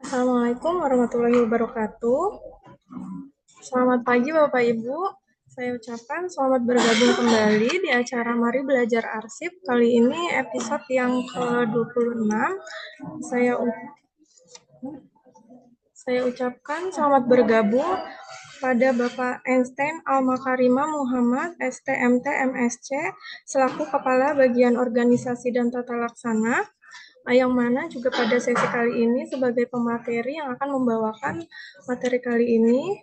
Assalamualaikum warahmatullahi wabarakatuh. Selamat pagi Bapak Ibu. Saya ucapkan selamat bergabung kembali di acara Mari Belajar Arsip. Kali ini episode yang ke-26. Saya ucapkan selamat bergabung pada Bapak Einstein Al-Makarimah Muhammad, STMT MSc, selaku Kepala Bagian Organisasi dan Tata Laksana, yang mana juga pada sesi kali ini sebagai pemateri yang akan membawakan materi kali ini.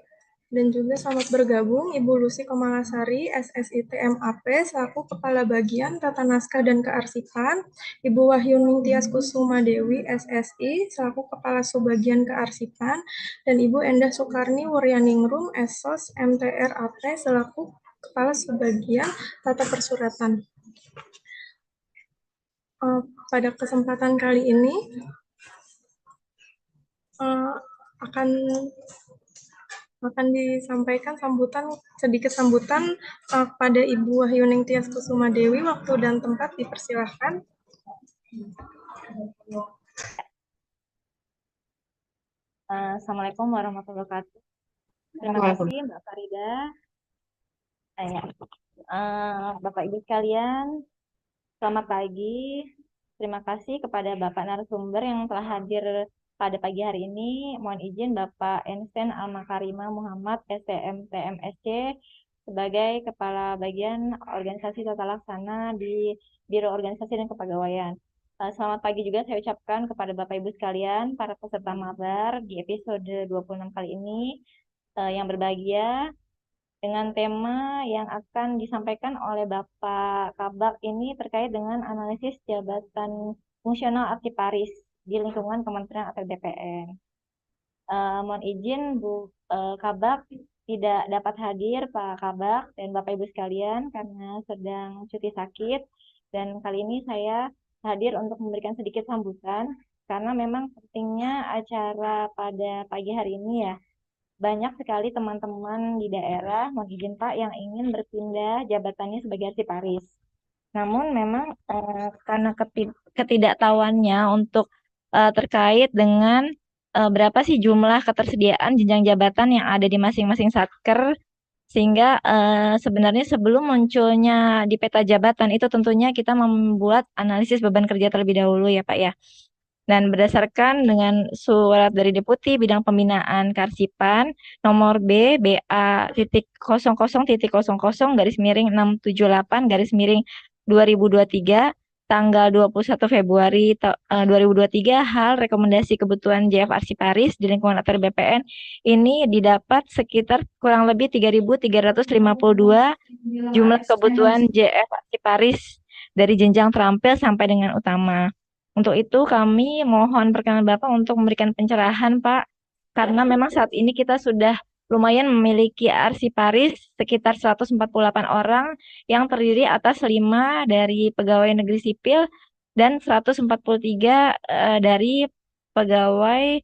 Dan juga selamat bergabung Ibu Lucy Komalasari, SSIT MAP, selaku Kepala Bagian Tata Naskah dan Kearsipan, Ibu Wahyuning Tias Kusuma Dewi, SSI, selaku Kepala Subbagian Kearsipan, dan Ibu Endah Sukarni Wuryaningrum, SOS MTR AP, selaku Kepala Subbagian Tata Persuratan. Pada kesempatan kali ini akan disampaikan sedikit sambutan pada Ibu Wahyuning Tias Kusuma Dewi. Waktu dan tempat dipersilahkan. Assalamualaikum warahmatullahi wabarakatuh. Terima kasih Mbak Farida. Bapak Ibu sekalian, selamat pagi. Terima kasih kepada Bapak narasumber yang telah hadir pada pagi hari ini. Mohon izin Bapak Einstein Al-Makarimah Muhammad, STMT MSc, sebagai Kepala Bagian Organisasi Tata Laksana di Biro Organisasi dan Kepegawaian. Selamat pagi juga saya ucapkan kepada Bapak Ibu sekalian, para peserta mabar di episode 26 kali ini yang berbahagia dengan tema yang akan disampaikan oleh Bapak Kabak ini terkait dengan analisis jabatan fungsional arsiparis di lingkungan Kementerian atau BPN. Mohon izin Bu Kabak tidak dapat hadir Pak Kabak dan Bapak Ibu sekalian karena sedang cuti sakit, dan kali ini saya hadir untuk memberikan sedikit sambutan karena memang pentingnya acara pada pagi hari ini ya. Banyak sekali teman-teman di daerah, mohon izin Pak, yang ingin berpindah jabatannya sebagai arsiparis. Namun memang karena ketidaktahuannya untuk terkait dengan berapa sih jumlah ketersediaan jenjang jabatan yang ada di masing-masing satker, sehingga sebenarnya sebelum munculnya di peta jabatan itu tentunya kita membuat analisis beban kerja terlebih dahulu ya Pak ya. Dan berdasarkan dengan surat dari Deputi Bidang Pembinaan Karsipan nomor BA.0000-678-2023 tanggal 21 Februari 2023, hal rekomendasi kebutuhan JF Arsiparis di lingkungan ATR BPN ini didapat sekitar kurang lebih 3.352 jumlah kebutuhan JF Arsiparis dari jenjang terampil sampai dengan utama. Untuk itu kami mohon perkenan Bapak untuk memberikan pencerahan Pak, karena memang saat ini kita sudah lumayan memiliki arsiparis sekitar 148 orang yang terdiri atas 5 dari pegawai negeri sipil dan 143 dari pegawai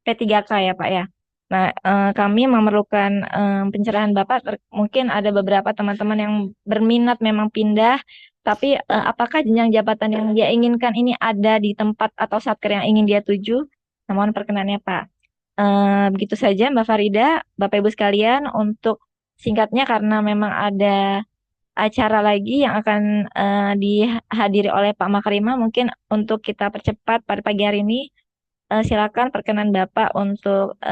P3K ya Pak ya. Nah, kami memerlukan pencerahan Bapak. Mungkin ada beberapa teman-teman yang berminat memang pindah, tapi apakah jenjang jabatan yang dia inginkan ini ada di tempat atau satker yang ingin dia tuju? Mohon perkenannya Pak. Begitu saja Mbak Farida, Bapak Ibu sekalian, untuk singkatnya karena memang ada acara lagi yang akan dihadiri oleh Pak Makarimah, mungkin untuk kita percepat pada pagi hari ini. Silakan perkenan Bapak untuk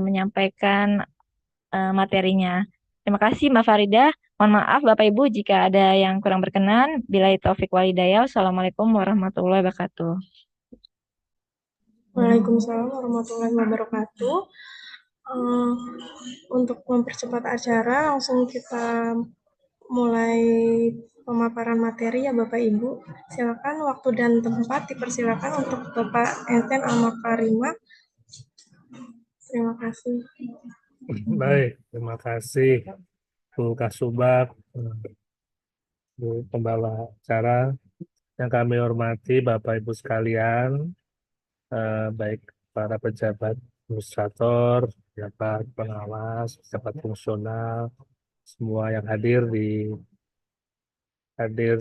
menyampaikan materinya. Terima kasih Mbak Farida. Mohon maaf Bapak Ibu jika ada yang kurang berkenan. Billahi taufik walhidayah. Wassalamualaikum warahmatullahi wabarakatuh. Waalaikumsalam warahmatullahi wabarakatuh. Eh, untuk mempercepat acara, langsung kita mulai pemaparan materi ya Bapak Ibu. Silakan waktu dan tempat dipersilakan untuk Bapak Enten Al-Makarimah. Terima kasih. Baik, terima kasih Bu Kasubag, Bu Pembawa acara. Yang kami hormati Bapak Ibu sekalian, baik para pejabat administrator, pejabat pengawas, pejabat fungsional, semua yang hadir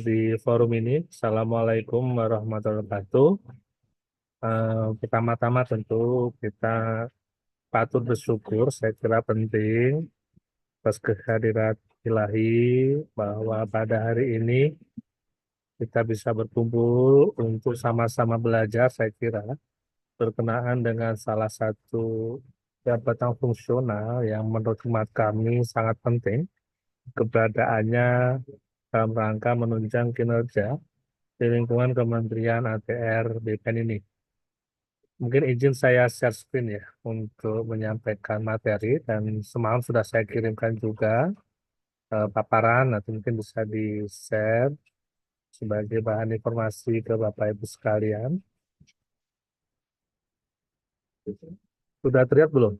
di forum ini. Assalamualaikum warahmatullahi wabarakatuh. Pertama-tama tentu kita patut bersyukur, saya kira penting atas kehadirat ilahi bahwa pada hari ini kita bisa berkumpul untuk sama-sama belajar, saya kira berkenaan dengan salah satu jabatan fungsional yang menurut hemat kami sangat penting keberadaannya dalam rangka menunjang kinerja di lingkungan Kementerian ATR BPN ini. Mungkin izin saya share screen ya untuk menyampaikan materi, dan semalam sudah saya kirimkan juga paparan, nanti mungkin bisa di-share sebagai bahan informasi ke Bapak Ibu sekalian. Sudah terlihat belum?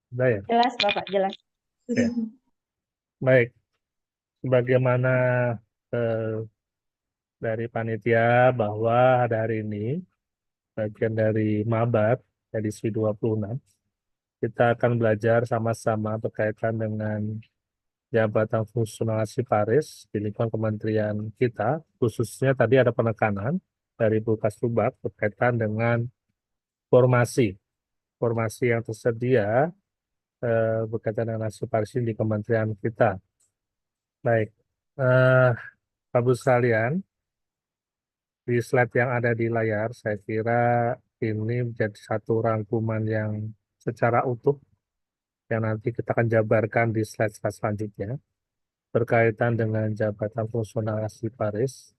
Sudah ya? Jelas Bapak, jelas. Ya. Baik, sebagaimana eh, dari panitia bahwa pada hari ini bagian dari Mabat edisi 26 kita akan belajar sama-sama berkaitan dengan jabatan fungsional Paris di lingkungan kementerian kita, khususnya tadi ada penekanan dari Bu Kasubag berkaitan dengan formasi formasi yang tersedia berkaitan dengan Paris di kementerian kita. Baik, eh, Pak Bu sekalian, di slide yang ada di layar, saya kira ini menjadi satu rangkuman yang secara utuh yang nanti kita akan jabarkan di slide-slide selanjutnya berkaitan dengan jabatan fungsional Paris.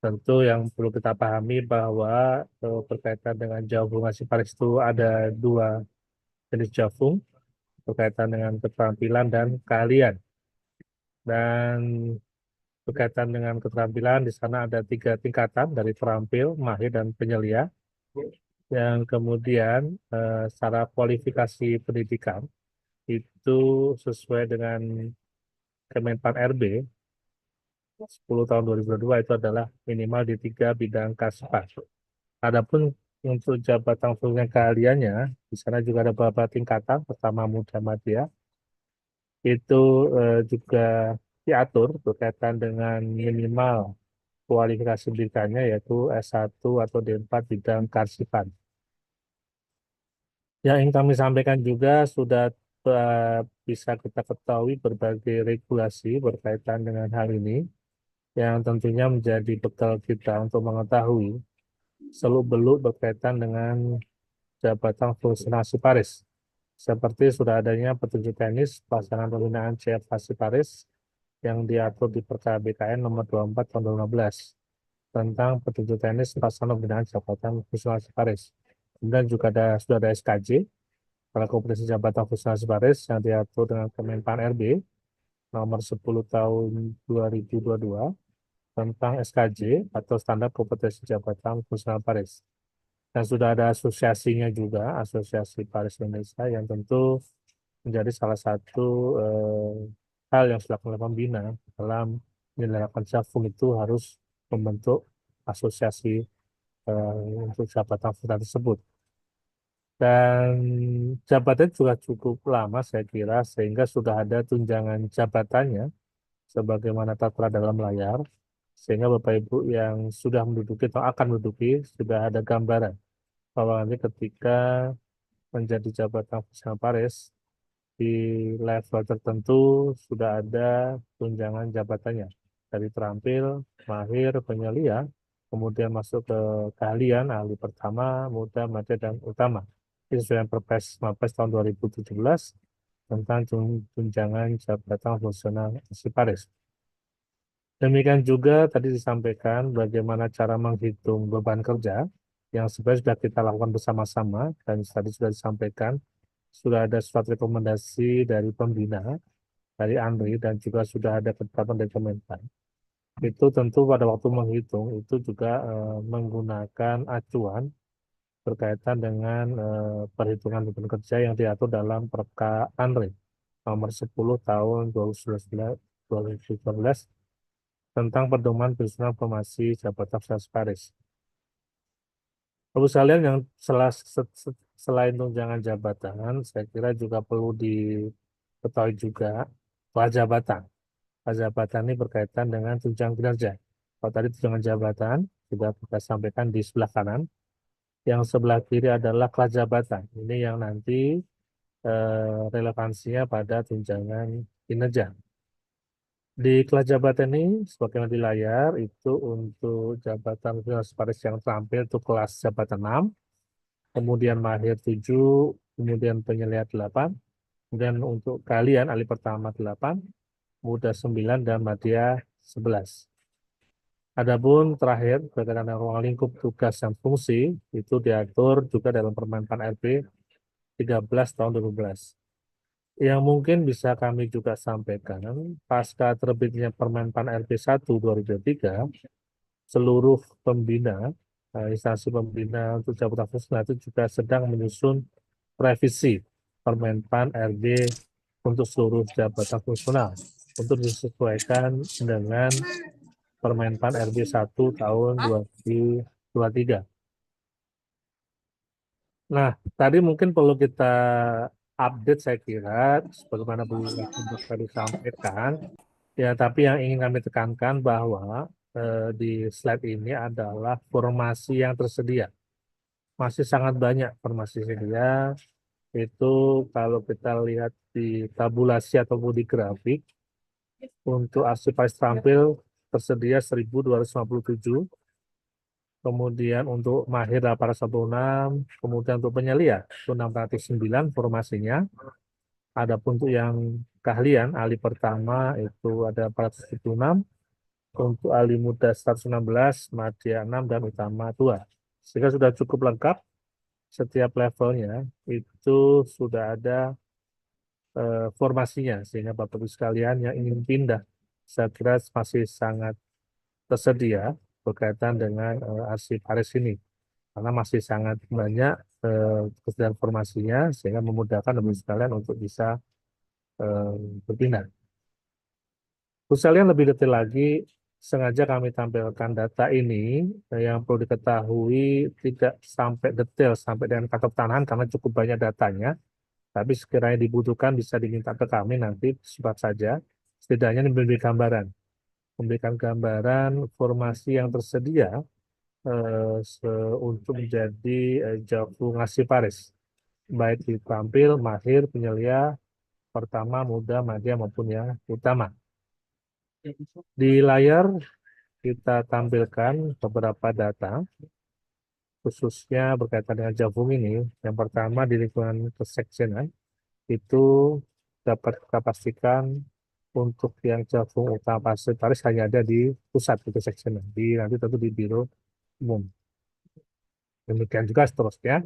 Tentu yang perlu kita pahami bahwa berkaitan dengan jabung Paris itu ada dua jenis jabung berkaitan dengan keterampilan dan keahlian. Dan berkaitan dengan keterampilan di sana ada 3 tingkatan dari terampil, mahir, dan penyelia. Yang kemudian secara kualifikasi pendidikan itu sesuai dengan Kemenpan RB 10 tahun 2022 itu adalah minimal di 3 bidang kaspa. Adapun untuk jabatan fungsi keahliannya, di sana juga ada beberapa tingkatan. Pertama muda madya, itu juga diatur berkaitan dengan minimal kualifikasi pendidikannya yaitu S1 atau D4 bidang kearsipan. Yang ingin kami sampaikan juga sudah bisa kita ketahui berbagai regulasi berkaitan dengan hal ini yang tentunya menjadi bekal kita untuk mengetahui seluk-beluk berkaitan dengan jabatan fungsional Paris. Seperti sudah adanya petunjuk teknis pelaksanaan pembinaan CF Paris yang diatur di Perkara BKN nomor 24 tahun 2015 tentang petunjuk teknis pelaksanaan pembinaan jabatan fungsional Paris. Kemudian juga sudah ada SKJ para kompetensi jabatan fungsional Paris yang diatur dengan Kemenpan RB nomor 10 tahun 2022 tentang SKJ atau standar kompetensi jabatan fungsional Paris. Dan sudah ada asosiasinya juga, Asosiasi Paris Indonesia, yang tentu menjadi salah satu hal yang dilakukan oleh pembina dalam menyelenggarakan Jafung itu harus membentuk asosiasi untuk jabatan fungsional tersebut. Dan jabatan juga cukup lama saya kira, sehingga sudah ada tunjangan jabatannya sebagaimana tertera dalam layar, sehingga Bapak Ibu yang sudah menduduki atau akan menduduki sudah ada gambaran bahwa nanti ketika menjadi jabatan fungsional Paris di level tertentu sudah ada tunjangan jabatannya dari terampil, mahir, penyelia, kemudian masuk ke keahlian, ahli pertama, muda, madya, dan utama. Ini sesuai dengan Perpres 15 tahun 2017 tentang tunjangan jabatan fungsional Arsiparis. Demikian juga tadi disampaikan bagaimana cara menghitung beban kerja yang sebenarnya sudah kita lakukan bersama-sama dan tadi sudah disampaikan, sudah ada surat rekomendasi dari pembina, dari ANRI, dan juga sudah ada ketetapan dari Kemenpan. Itu tentu pada waktu menghitung itu juga menggunakan acuan berkaitan dengan perhitungan beban kerja yang diatur dalam Perka ANRI nomor 10 tahun 2019 tentang pedoman penyusunan formasi jabatan Arsiparis. Bapak sekalian yang selain tunjangan jabatan, saya kira juga perlu diketahui juga kelas jabatan. Kelas jabatan ini berkaitan dengan tunjangan kinerja. Kalau tadi tunjangan jabatan sudah kita sampaikan di sebelah kanan, yang sebelah kiri adalah kelas jabatan. Ini yang nanti relevansinya pada tunjangan kinerja. Di kelas jabatan ini, sebagaimana di layar, itu untuk jabatan Arsiparis yang terampil itu kelas jabatan 6, kemudian mahir 7, kemudian penyelihat 8, kemudian untuk kalian ahli pertama 8, muda 9, dan madya 11. Adapun terakhir, berkaitan dengan ruang lingkup tugas dan fungsi, itu diatur juga dalam Permen Pan RB 13 tahun 2012. Yang mungkin bisa kami juga sampaikan, pasca terbitnya Permen Pan RB 1 2023, seluruh pembina, instansi pembina untuk jabatan fungsional itu juga sedang menyusun revisi Permenpan RB untuk seluruh jabatan fungsional untuk disesuaikan dengan Permenpan RB 1 tahun 2023. Nah, tadi mungkin perlu kita update saya kira, sebagaimana Bu Rektor tadi sampaikan, ya tapi yang ingin kami tekankan bahwa di slide ini adalah formasi yang tersedia. Masih sangat banyak formasi tersedia, itu kalau kita lihat di tabulasi atau di grafik, untuk Arsiparis terampil tersedia 1.257, kemudian untuk mahir 816, kemudian untuk penyelia itu 609 formasinya. Adapun untuk yang keahlian, ahli pertama itu ada 476, untuk ahli muda 116, madya 6, dan utama 2. Sehingga sudah cukup lengkap, setiap levelnya itu sudah ada formasinya, sehingga Bapak Ibu sekalian yang ingin pindah, saya kira masih sangat tersedia berkaitan dengan Arsiparis ini, karena masih sangat banyak ketersediaan formasinya, sehingga memudahkan Bapak Ibu sekalian untuk bisa berpindah. Bapak sekalian lebih detail lagi, sengaja kami tampilkan data ini yang perlu diketahui tidak sampai detail sampai dengan kantor tanahan karena cukup banyak datanya. Tapi sekiranya dibutuhkan bisa diminta ke kami nanti cepat saja. Setidaknya memberikan gambaran formasi yang tersedia untuk menjadi Jafung Arsiparis, baik di tampil, mahir, penyelia, pertama, muda, madya maupun yang utama. Di layar kita tampilkan beberapa data, khususnya berkaitan dengan Jafung ini. Yang pertama di lingkungan kesekjenan, itu dapat kita pastikan untuk yang Jafung utama Arsiparis hanya ada di pusat itu seksinya, nanti tentu di biro umum. Demikian juga seterusnya.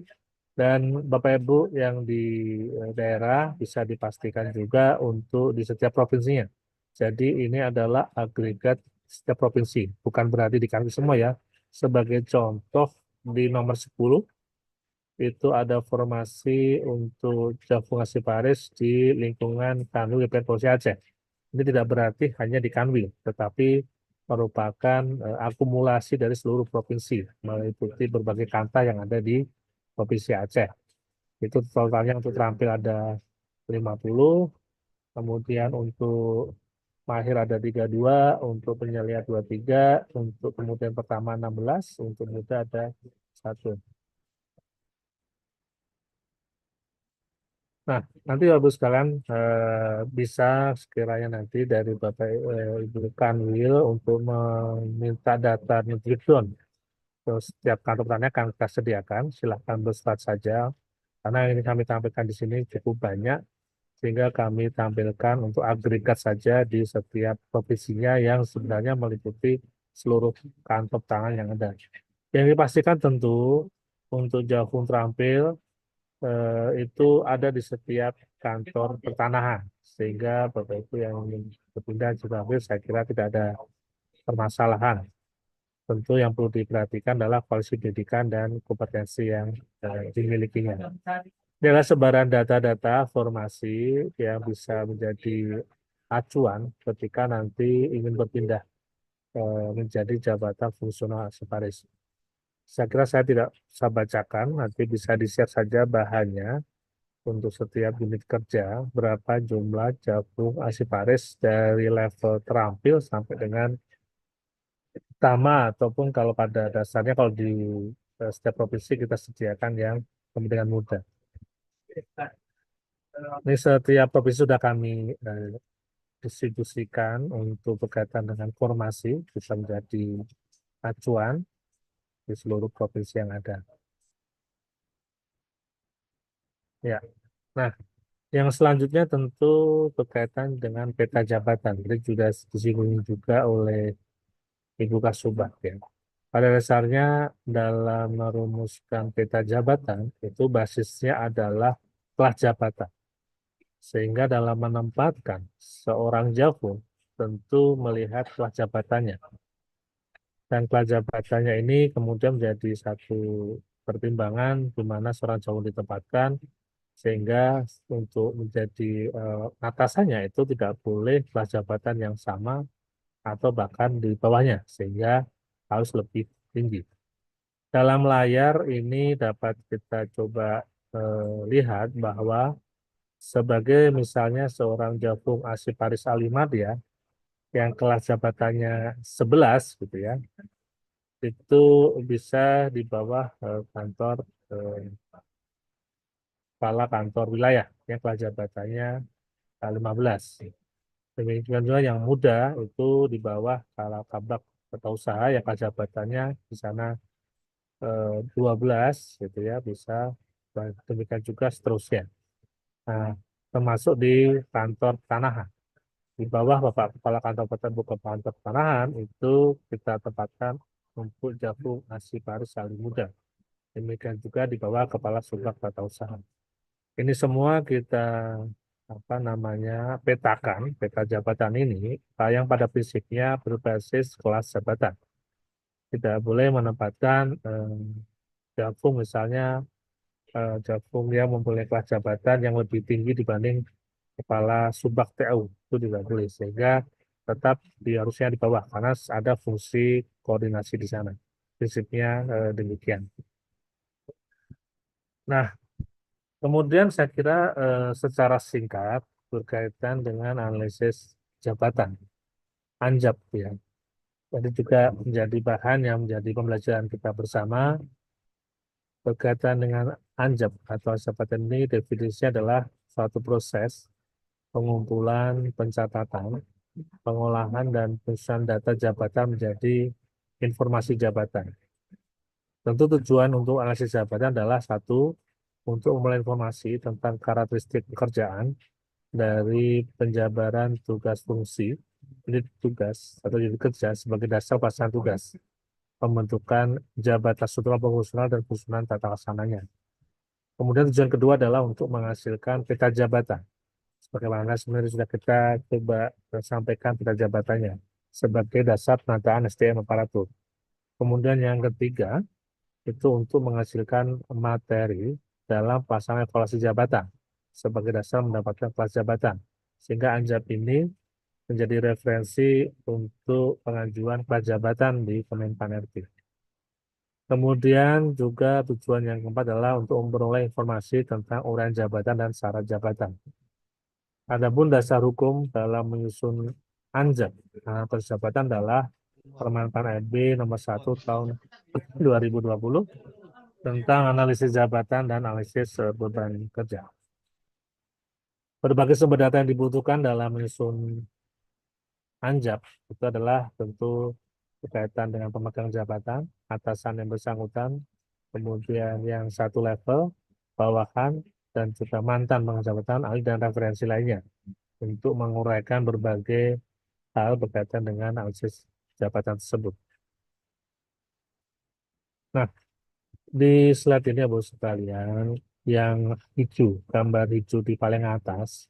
Dan Bapak Ibu yang di daerah bisa dipastikan juga untuk di setiap provinsinya. Jadi ini adalah agregat setiap provinsi, bukan berarti di kami semua ya. Sebagai contoh di nomor 10 itu ada formasi untuk Jafung Arsiparis di lingkungan Kanwil WPN Polisi Aceh. Ini tidak berarti hanya di Kanwil, tetapi merupakan akumulasi dari seluruh provinsi, meliputi berbagai kanta yang ada di Provinsi Aceh. Itu totalnya untuk terampil ada 50, kemudian untuk mahir ada 32, untuk penyelia 23, untuk kemudian pertama 16, untuk muda ada 1. Nah, nanti Bapak sekalian bisa sekiranya nanti dari Bapak Ibu Kanwil untuk meminta data breakdown. Terus setiap kantor tanya akan kita sediakan, silahkan berserat saja. Karena ini kami tampilkan di sini cukup banyak sehingga kami tampilkan untuk agregat saja di setiap provinsinya yang sebenarnya meliputi seluruh kantor tangan yang ada. Yang dipastikan tentu untuk Jafung Terampil itu ada di setiap kantor pertanahan, sehingga Bapak Ibu yang ingin berpindah ke Terampil saya kira tidak ada permasalahan. Tentu yang perlu diperhatikan adalah kualitas pendidikan dan kompetensi yang dimilikinya. Ini adalah sebaran data-data formasi yang bisa menjadi acuan ketika nanti ingin berpindah menjadi jabatan fungsional sekretaris. Saya kira saya tidak bisa bacakan, nanti bisa di-share saja bahannya untuk setiap unit kerja, berapa jumlah Jafung Asiparis dari level terampil sampai dengan utama, ataupun kalau pada dasarnya kalau di setiap provinsi kita sediakan yang kepentingan muda. Ini setiap provinsi sudah kami distribusikan untuk berkaitan dengan formasi, bisa menjadi acuan di seluruh provinsi yang ada. Ya, nah yang selanjutnya tentu berkaitan dengan peta jabatan. Ini sudah disinggung juga oleh Ibu Kasubag ya. Pada dasarnya dalam merumuskan peta jabatan itu basisnya adalah kelas jabatan. Sehingga dalam menempatkan seorang Jafung tentu melihat kelas jabatannya. Dan kelas jabatannya ini kemudian menjadi satu pertimbangan di mana seorang Jafung ditempatkan, sehingga untuk menjadi atasannya itu tidak boleh kelas jabatan yang sama atau bahkan di bawahnya, sehingga harus lebih tinggi. Dalam layar ini dapat kita coba lihat bahwa sebagai misalnya seorang Jafung Asiparis Alimad ya, yang kelas jabatannya 11 gitu ya, itu bisa di bawah kantor kepala kantor wilayah yang kelas jabatannya 15. Demikian juga yang muda itu di bawah kepala kabak atau usaha yang kelas jabatannya di sana 12 gitu ya, bisa demikian juga seterusnya. Nah, termasuk di kantor tanahan. Di bawah Bapak Kepala Kantor Kantor Tanahan itu kita tempatkan untuk Jafung Asiparis Salim Muda. Demikian juga di bawah Kepala Subbag Tata Usaha. Ini semua kita petakan, peta jabatan ini yang pada prinsipnya berbasis kelas jabatan. Tidak boleh menempatkan Jafung misalnya Jafung yang mempunyai kelas jabatan yang lebih tinggi dibanding kepala Subbag TU, itu tidak boleh, sehingga tetap harusnya di bawah karena ada fungsi koordinasi di sana. Prinsipnya demikian. Nah, kemudian saya kira secara singkat berkaitan dengan analisis jabatan, ANJAP ya. Jadi juga menjadi bahan yang menjadi pembelajaran kita bersama berkaitan dengan ANJAP atau jabatan ini definisinya adalah suatu proses pengumpulan, pencatatan, pengolahan, dan penyusunan data jabatan menjadi informasi jabatan. Tentu tujuan untuk analisis jabatan adalah satu, untuk memulai informasi tentang karakteristik pekerjaan dari penjabaran tugas fungsi, unit tugas atau unit kerja sebagai dasar pelaksanaan tugas, pembentukan jabatan struktural fungsional dan penyusunan tata laksananya. Kemudian tujuan kedua adalah untuk menghasilkan peta jabatan. Sebagaimana sebenarnya sudah kita coba sampaikan peta jabatannya sebagai dasar penataan SDM aparatur. Kemudian yang ketiga, itu untuk menghasilkan materi dalam pelaksanaan evaluasi jabatan sebagai dasar mendapatkan kelas jabatan. Sehingga ANJAP ini menjadi referensi untuk pengajuan kelas jabatan di Kemenpan RB. Kemudian juga tujuan yang keempat adalah untuk memperoleh informasi tentang uraian jabatan dan syarat jabatan. Adapun dasar hukum dalam menyusun ANJAP atau jabatan adalah Permenpan RB nomor 1 tahun 2020 tentang analisis jabatan dan analisis beban kerja. Berbagai sumber data yang dibutuhkan dalam menyusun ANJAP itu adalah tentu berkaitan dengan pemegang jabatan, atasan yang bersangkutan, kemudian yang satu level, bawahan, dan juga mantan pemegang jabatan, ahli dan referensi lainnya untuk menguraikan berbagai hal berkaitan dengan analisis jabatan tersebut. Nah, di slide ini ya, Bu sekalian, yang hijau, gambar hijau di paling atas,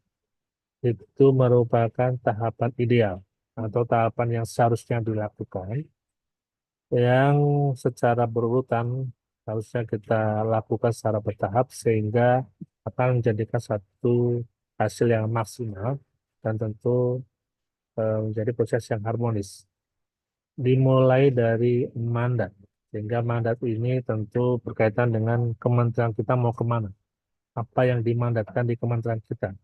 itu merupakan tahapan ideal atau tahapan yang seharusnya dilakukan, yang secara berurutan harusnya kita lakukan secara bertahap sehingga akan menjadikan satu hasil yang maksimal dan tentu menjadi proses yang harmonis. Dimulai dari mandat, sehingga mandat ini tentu berkaitan dengan kementerian kita mau kemana, apa yang dimandatkan di kementerian kita.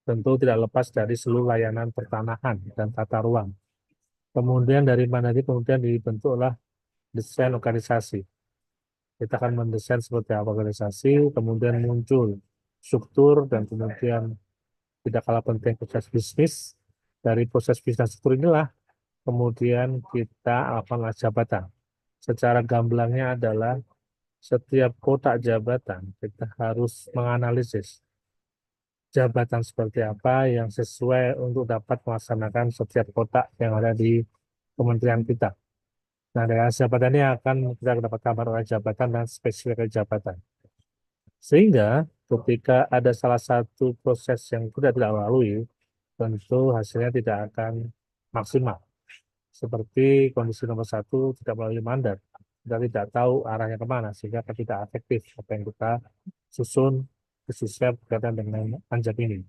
Tentu tidak lepas dari seluruh layanan pertanahan dan tata ruang. Kemudian dari mandat ini kemudian dibentuklah desain organisasi. Kita akan mendesain seperti apa organisasi, kemudian muncul struktur, dan kemudian tidak kalah penting proses bisnis. Dari proses bisnis struktur inilah kemudian kita lakukan jabatan. Secara gamblangnya adalah setiap kotak jabatan kita harus menganalisis jabatan seperti apa yang sesuai untuk dapat melaksanakan setiap kotak yang ada di kementerian kita. Nah, dengan jabatan ini akan kita dapat kabar oleh jabatan dan spesifik jabatan. Sehingga ketika ada salah satu proses yang sudah tidak lalui, tentu hasilnya tidak akan maksimal. Seperti kondisi nomor 1 tidak melalui mandat, kita tidak tahu arahnya kemana, sehingga tidak efektif apa yang kita susun khususnya berkaitan dengan anjak ini.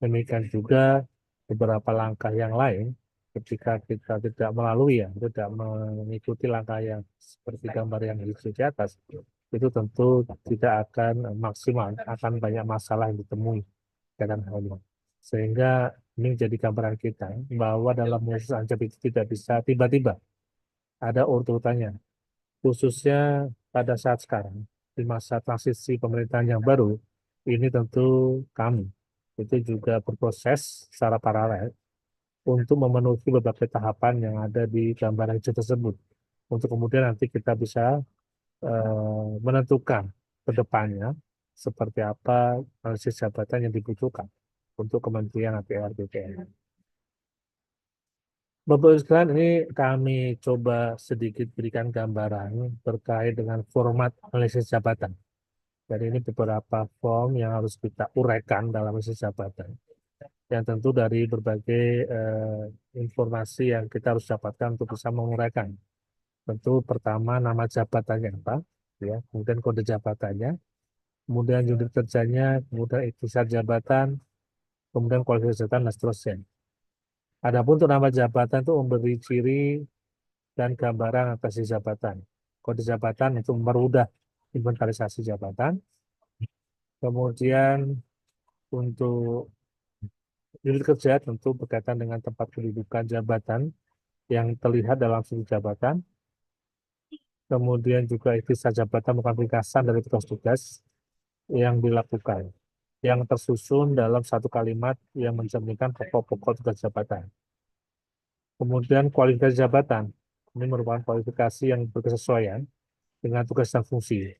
Demikian juga beberapa langkah yang lain, ketika kita tidak melalui tidak mengikuti langkah yang seperti gambar yang di atas, itu tentu tidak akan maksimal, akan banyak masalah yang ditemui dengan hal ini. Sehingga ini menjadi gambaran kita bahwa dalam proses ancap itu tidak bisa tiba-tiba ada urutannya, khususnya pada saat sekarang di masa transisi pemerintahan yang baru ini. Tentu kami itu juga berproses secara paralel untuk memenuhi berbagai tahapan yang ada di gambaran hijau tersebut, untuk kemudian nanti kita bisa menentukan ke depannya seperti apa analisis jabatan yang dibutuhkan untuk Kementerian APR BPN. Bapak Ibu sekalian, ini kami coba sedikit berikan gambaran terkait dengan format analisis jabatan. Jadi ini beberapa form yang harus kita uraikan dalam analisis jabatan. Yang tentu dari berbagai informasi yang kita harus dapatkan untuk bisa menguraikan. Tentu pertama nama jabatannya apa, ya, kemudian kode jabatannya, kemudian unit kerjanya, kemudian ikhtisar jabatan, kemudian kualifikasi jabatan, dan seterusnya. Adapun untuk nama jabatan itu memberi ciri dan gambaran atas jabatan. Kode jabatan itu mempermudah inventarisasi jabatan. Kemudian untuk unit kerja tentu berkaitan dengan tempat kedudukan jabatan yang terlihat dalam sudut jabatan. Kemudian juga ikhtisar jabatan merupakan ringkasan dari tugas-tugas yang dilakukan, yang tersusun dalam satu kalimat yang mencerminkan pokok-pokok tugas jabatan. Kemudian kualifikasi jabatan, ini merupakan kualifikasi yang berkesesuaian dengan tugas dan fungsi.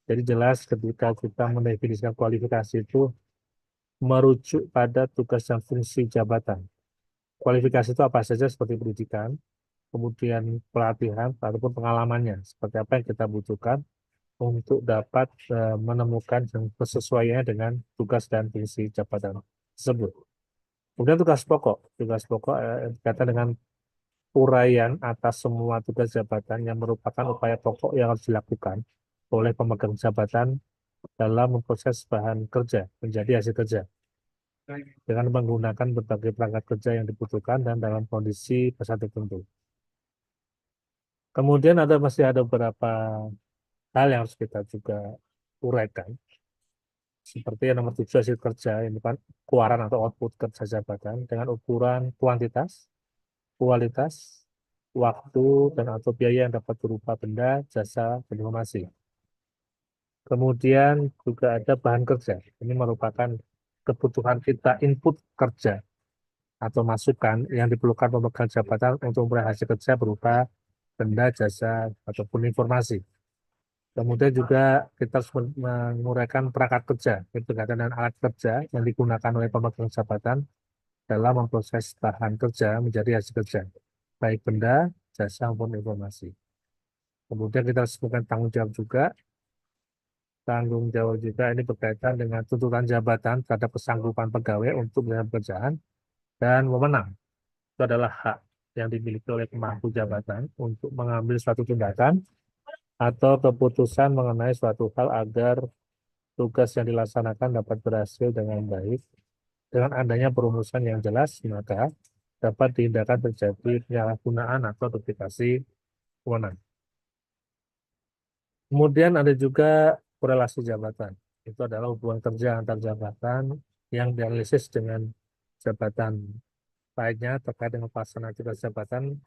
Jadi jelas ketika kita mendefinisikan kualifikasi itu merujuk pada tugas dan fungsi jabatan. Kualifikasi itu apa saja seperti pendidikan, kemudian pelatihan, ataupun pengalamannya, seperti apa yang kita butuhkan untuk dapat menemukan kesesuaiannya dengan tugas dan fungsi jabatan tersebut. Kemudian tugas pokok berkaitan dengan uraian atas semua tugas jabatan yang merupakan upaya pokok yang harus dilakukan oleh pemegang jabatan dalam memproses bahan kerja menjadi hasil kerja dengan menggunakan berbagai perangkat kerja yang dibutuhkan dan dalam kondisi pasar tertentu. Kemudian masih ada beberapa hal yang harus kita juga uraikan, seperti yang nomor 7 hasil kerja, ini kan keluaran atau output kerja jabatan dengan ukuran kuantitas, kualitas, waktu, dan atau biaya yang dapat berupa benda, jasa, dan informasi. Kemudian juga ada bahan kerja. Ini merupakan kebutuhan kita input kerja atau masukan yang diperlukan pemegang jabatan untuk meraih hasil kerja berupa benda, jasa, ataupun informasi. Kemudian juga kita harus menguraikan perangkat kerja, itu berkaitan dengan alat kerja yang digunakan oleh pemegang jabatan dalam memproses bahan kerja menjadi hasil kerja, baik benda, jasa, maupun informasi. Kemudian kita harus melakukan tanggung jawab juga. Tanggung jawab juga ini berkaitan dengan tuntutan jabatan terhadap kesanggupan pegawai untuk melakukan pekerjaan dan wewenang. Itu adalah hak yang dimiliki oleh pemangku jabatan untuk mengambil suatu tindakan atau keputusan mengenai suatu hal agar tugas yang dilaksanakan dapat berhasil dengan baik. Dengan adanya perumusan yang jelas, maka dapat dihindarkan terjadi penyalahgunaan atau duplikasi wewenang. Kemudian ada juga korelasi jabatan. Itu adalah hubungan kerja antar jabatan yang dianalisis dengan jabatan lainnya terkait dengan pelaksanaan tugas jabatan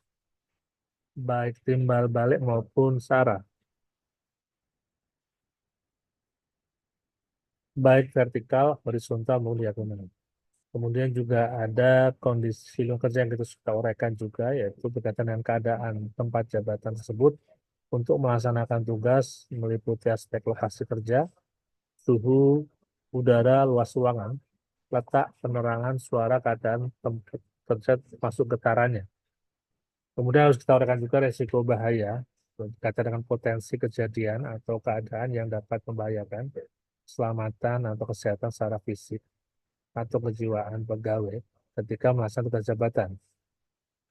baik timbal balik maupun SARA, baik vertikal, horizontal maupun diagonal. Kemudian juga ada kondisi lingkungan kerja yang kita suka uraikan juga, yaitu berkaitan dengan keadaan tempat jabatan tersebut untuk melaksanakan tugas meliputi aspek lokasi kerja, suhu, udara, luas ruangan, letak, penerangan, suara, keadaan tempat kerja masuk getarannya. Kemudian harus kita uraikan juga resiko bahaya berkaitan dengan potensi kejadian atau keadaan yang dapat membahayakan keselamatan atau kesehatan secara fisik atau kejiwaan pegawai ketika melaksanakan tugas jabatan,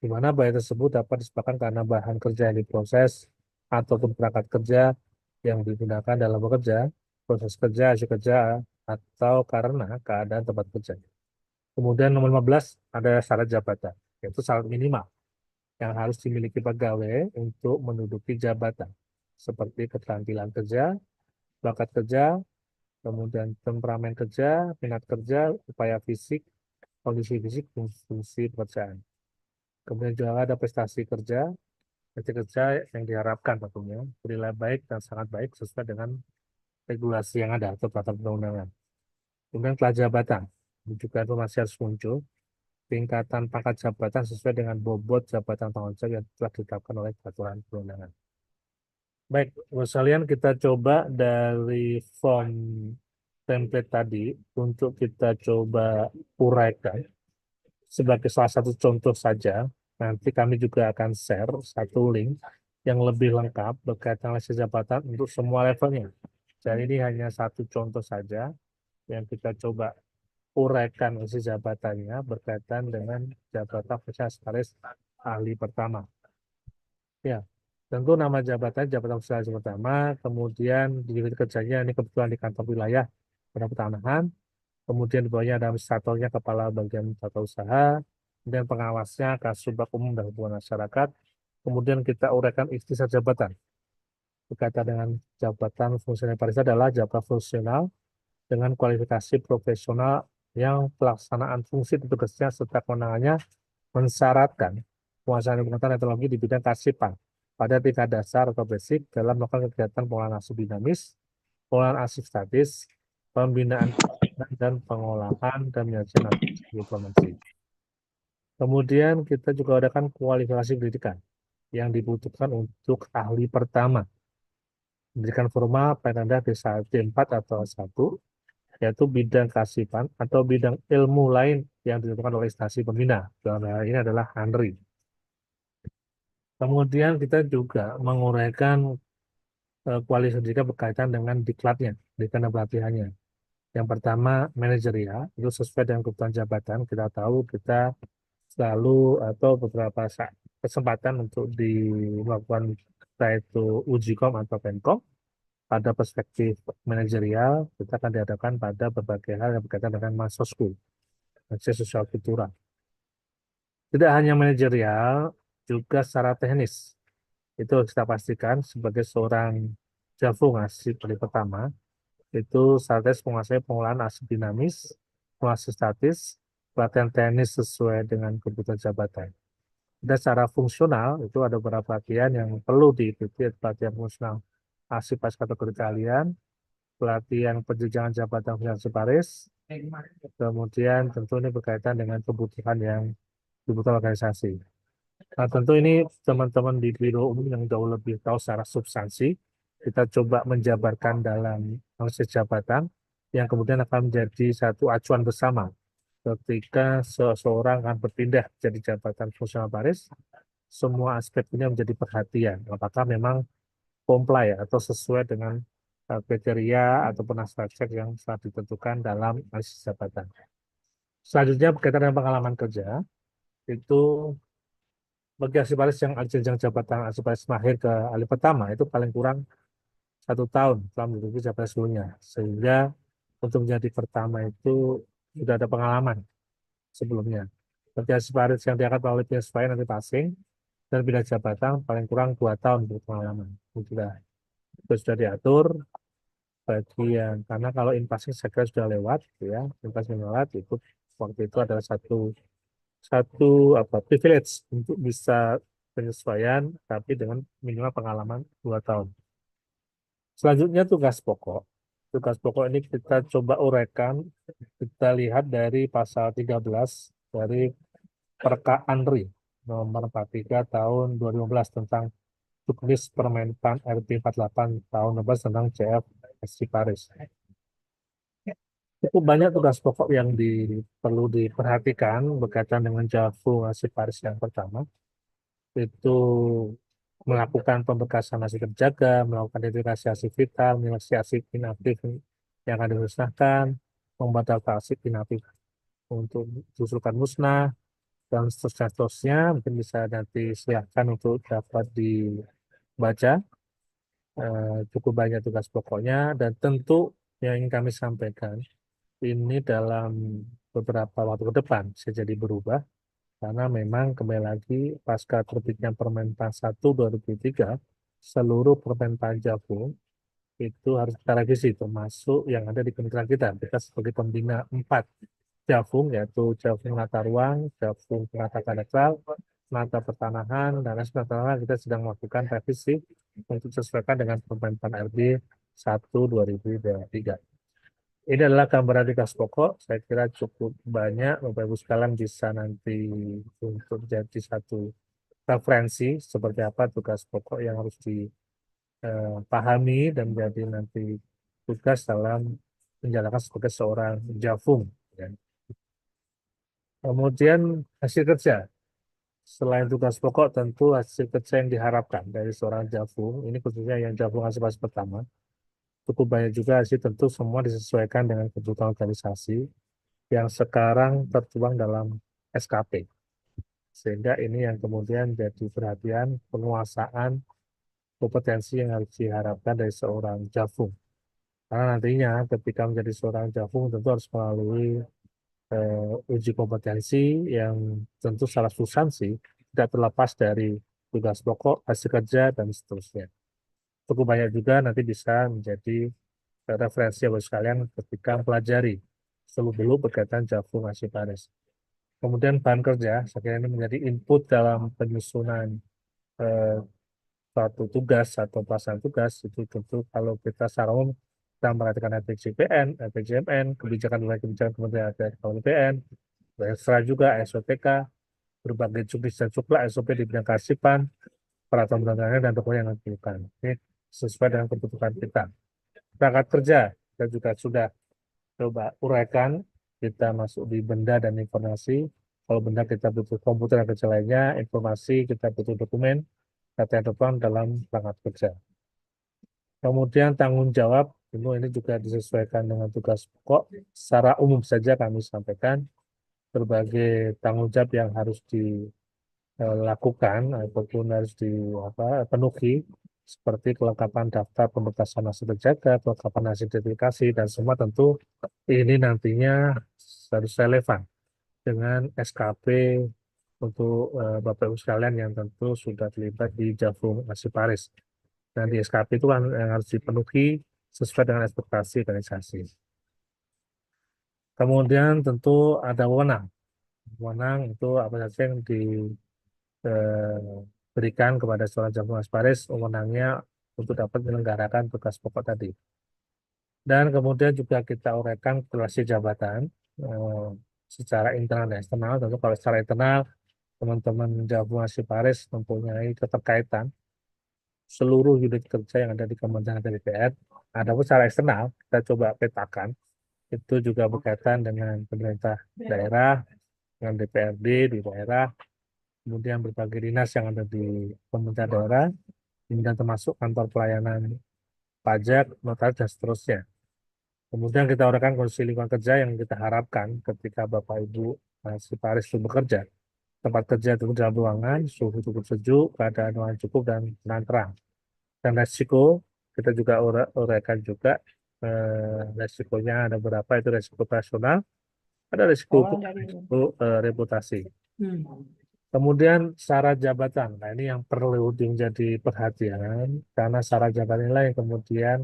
di mana bahaya tersebut dapat disebabkan karena bahan kerja yang diproses ataupun perangkat kerja yang digunakan dalam bekerja, proses kerja, hasil kerja, atau karena keadaan tempat kerja. Kemudian nomor 15 ada syarat jabatan, yaitu syarat minimal yang harus dimiliki pegawai untuk menduduki jabatan, seperti keterampilan kerja, bakat kerja, kemudian temperamen kerja, minat kerja, upaya fisik, kondisi fisik, fungsi pekerjaan. Kemudian juga ada prestasi kerja yang diharapkan tentunya, bernilai baik dan sangat baik sesuai dengan regulasi yang ada atau peraturan perundang-undangan. Kemudian kelas jabatan, ini juga informasi harus muncul, tingkatan pangkat jabatan sesuai dengan bobot jabatan tanggung jawab yang telah ditetapkan oleh peraturan perundangan. Baik, sekalian kita coba dari form template tadi untuk kita coba uraikan sebagai salah satu contoh saja. Nanti kami juga akan share satu link yang lebih lengkap berkaitan dengan jabatan untuk semua levelnya. Dan ini hanya satu contoh saja yang kita coba uraikan isi jabatannya berkaitan dengan jabatan komisaris ahli pertama. Ya, tentu nama jabatan komisaris pertama, kemudian divisi kerjanya ini kebetulan di kantor wilayah pada pertanahan, kemudian di bawahnya ada administratornya kepala bagian tata usaha, kemudian pengawasnya Kasubag Umum dan Hubungan Masyarakat, kemudian kita uraikan ikhtisar jabatan. Berkaitan dengan jabatan fungsionaris adalah jabatan fungsional dengan kualifikasi profesional yang pelaksanaan fungsi tugasnya serta kewenangannya mensyaratkan penguasaan pengetahuan teknologi di bidang kearsipan pada tingkat dasar atau basic dalam melakukan kegiatan pengolahan arsip dinamis, pengolahan arsip statis, pembinaan dan pengolahan dan penyajian informasi. Kemudian kita juga ada kan kualifikasi pendidikan yang dibutuhkan untuk ahli pertama. Pendidikan formal paling rendah D4 atau S1, yaitu bidang kearsipan atau bidang ilmu lain yang ditentukan oleh instansi pembina. Dalam hal ini adalah ANRI. Kemudian kita juga menguraikan kualitas pendidikan berkaitan dengan diklatnya, pendidikan dan pelatihannya. Yang pertama, manajerial, itu sesuai dengan kebutuhan jabatan. Kita tahu kita selalu atau beberapa kesempatan untuk melakukan yaitu ujikom atau penkom. Pada perspektif manajerial, kita akan dihadapkan pada berbagai hal yang berkaitan dengan masosku, akses sosial kultural. Tidak hanya manajerial, juga secara teknis. Itu harus kita pastikan sebagai seorang Javu ngasih paling pertama, itu saat menguasai pengolahan arsip dinamis, pengolahan statis, pelatihan teknis sesuai dengan kebutuhan jabatan. Dan secara fungsional, itu ada beberapa pelatihan yang perlu diikuti, pelatihan fungsional arsip pas kategori keahlian, pelatihan penjenjangan jabatan komisaris, kemudian tentu ini berkaitan dengan kebutuhan yang dibutuhkan organisasi. Nah, tentu ini teman-teman di Biro Umum yang jauh lebih tahu secara substansi kita coba menjabarkan dalam proses jabatan yang kemudian akan menjadi satu acuan bersama ketika seseorang akan berpindah jadi jabatan fungsionaris, semua aspek ini menjadi perhatian. Apakah memang comply atau sesuai dengan kriteria ataupun aspek yang telah ditentukan dalam proses jabatan. Selanjutnya berkaitan dengan pengalaman kerja, itu bagi arsiparis yang jenjang jabatan arsiparis mahir ke ahli pertama itu paling kurang 1 tahun telah menduduki jabatan sebelumnya, sehingga untuk menjadi pertama itu sudah ada pengalaman sebelumnya. Bagi arsiparis yang diangkat melalui penyesuaian nanti passing dan pindah jabatan paling kurang 2 tahun untuk pengalaman. Itu sudah diatur bagi yang, karena kalau in passing saya kira sudah lewat, ya, in passing lewat itu waktu itu adalah satu satu apa privilege untuk bisa penyesuaian tapi dengan minimal pengalaman 2 tahun. Selanjutnya tugas pokok. Tugas pokok ini kita coba uraikan, kita lihat dari pasal 13 dari Perka Anri nomor 43 tahun 2015 tentang Juknis Permenpan RT 48 tahun 2015 tentang CF SC Paris. Cukup banyak tugas pokok yang perlu diperhatikan berkaitan dengan Javu hasil Paris yang pertama, itu melakukan pemberkasan hasil terjaga, melakukan identifikasi hasil vital, menyeleksi hasil inaktif yang akan dimusnahkan, membuat daftar hasil inaktif untuk diusulkan musnah, dan seterusnya. Mungkin bisa nanti silakan untuk dapat dibaca. Cukup banyak tugas pokoknya, dan tentu yang ingin kami sampaikan, ini dalam beberapa waktu ke depan bisa jadi berubah, karena memang kembali lagi pasca terbitnya Permenpan 1 2003, seluruh Permenpan Javu itu harus kita revisi, termasuk yang ada di kementerian kita. Kita sebagai pembina 4 Javung, yaitu Javung Penata Ruang, Javung Penata Kadastral, Penata Pertanahan, dan Penata Ruang, kita sedang melakukan revisi untuk disesuaikan dengan Permenpan RB 1 2023. Ini adalah gambaran tugas pokok. Saya kira cukup banyak. Bapak Ibu sekalian bisa nanti untuk jadi satu referensi seperti apa tugas pokok yang harus dipahami dan menjadi nanti tugas dalam menjalankan sebagai seorang javung. Ya. Kemudian hasil kerja. Selain tugas pokok, tentu hasil kerja yang diharapkan dari seorang javung, ini khususnya yang javung aspirasi pertama, cukup banyak juga sih, tentu semua disesuaikan dengan kebutuhan organisasi yang sekarang tertuang dalam SKP. Sehingga ini yang kemudian jadi perhatian penguasaan kompetensi yang harus diharapkan dari seorang javung. Karena nantinya ketika menjadi seorang javung tentu harus melalui uji kompetensi yang tentu secara substansi tidak terlepas dari tugas pokok, hasil kerja, dan seterusnya. Cukup banyak juga nanti bisa menjadi referensi bagi sekalian ketika mempelajari seluk-beluk berkaitan javung hasil Paris. Kemudian bahan kerja, saya kira ini menjadi input dalam penyusunan eh, suatu tugas atau pelaksanaan tugas. Itu tentu kalau kita secara umum kita memperhatikan RPJPN, RPJMN, kebijakan wilayah kebijakan Kementerian KUPN, Ekstra juga SOPK, berbagai juknis dan cukla SOP di bidang kearsipan, peraturan perundangan dan dokumen yang diperlukan. Ini sesuai dengan kebutuhan kita. Perangkat kerja kita juga sudah coba uraikan, kita masuk di benda dan informasi. Kalau benda kita butuh komputer dan kerja lainnya, informasi kita butuh dokumen, data yang tertuang dalam perangkat kerja. Kemudian tanggung jawab, tentu ini juga disesuaikan dengan tugas pokok. Secara umum saja kami sampaikan berbagai tanggung jawab yang harus dilakukan ataupun harus dipenuhi, seperti kelengkapan daftar pemberkasan hasil terjaga, kelengkapan hasil identifikasi, dan semua tentu ini nantinya harus relevan dengan SKP untuk Bapak Ibu sekalian yang tentu sudah terlibat di Javung Hasil Paris. Dan di SKP itu kan yang harus dipenuhi sesuai dengan ekspektasi organisasi. Kemudian tentu ada wewenang. Wewenang itu apa saja yang diberikan kepada seorang Javung Hasil Paris, wewenangnya untuk dapat menyelenggarakan tugas pokok tadi. Dan kemudian juga kita uraikan relasi jabatan secara internal dan eksternal. Tentu kalau secara internal, teman-teman Javung Hasil Paris mempunyai keterkaitan seluruh unit kerja yang ada di Kementerian dan DPR. Adapun secara eksternal, kita coba petakan, itu juga berkaitan dengan pemerintah daerah, dengan DPRD di daerah, kemudian berbagai dinas yang ada di pemerintah daerah, kemudian termasuk kantor pelayanan pajak, notaris, dan seterusnya. Kemudian kita uraikan kondisi lingkungan kerja yang kita harapkan ketika Bapak Ibu si Paris itu bekerja. Tempat kerja itu dalam ruangan, suhu cukup sejuk, keadaan ruangan cukup dan terang. Dan resiko, kita juga uraikan juga resikonya ada berapa, itu resiko personal, ada resiko hukum, resiko reputasi. Kemudian syarat jabatan, nah ini yang perlu menjadi perhatian, karena syarat jabatan inilah yang kemudian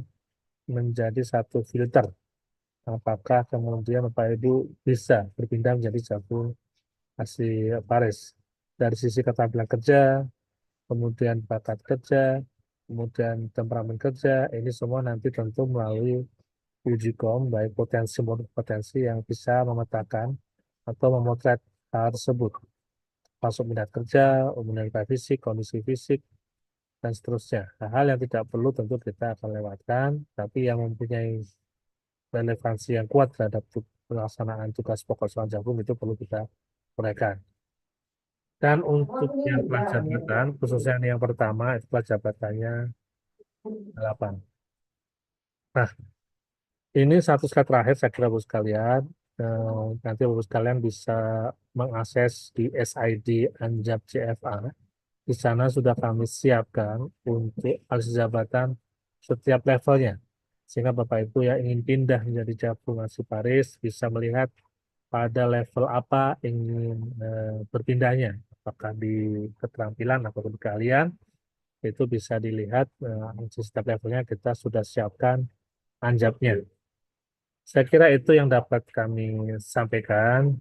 menjadi satu filter apakah kemudian Bapak Ibu bisa berpindah menjadi jago asli Paris dari sisi keterampilan kerja, kemudian bakat kerja, kemudian temperamen kerja, ini semua nanti tentu melalui uji kom, baik potensi maupun potensi yang bisa memetakan atau memotret hal tersebut, masuk minat kerja, umumnya fisik, kondisi fisik, dan seterusnya. Hal-hal yang tidak perlu tentu kita akan lewatkan, tapi yang mempunyai relevansi yang kuat terhadap pelaksanaan tugas pokok seorang jagung itu perlu kita uraikan. Dan untuk yang kelas jabatan, khususnya yang pertama, itu kelas jabatannya 8. Nah, ini satu slide terakhir saya kira Bapak sekalian. Nanti Bapak sekalian bisa mengakses di SID Anjab CFA. Di sana sudah kami siapkan untuk alih jabatan setiap levelnya. Sehingga Bapak Ibu yang ingin pindah menjadi jagung asli Paris bisa melihat pada level apa ingin berpindahnya. Apakah di keterampilan atau di keahlian, itu bisa dilihat setiap levelnya kita sudah siapkan anjabnya. Saya kira itu yang dapat kami sampaikan.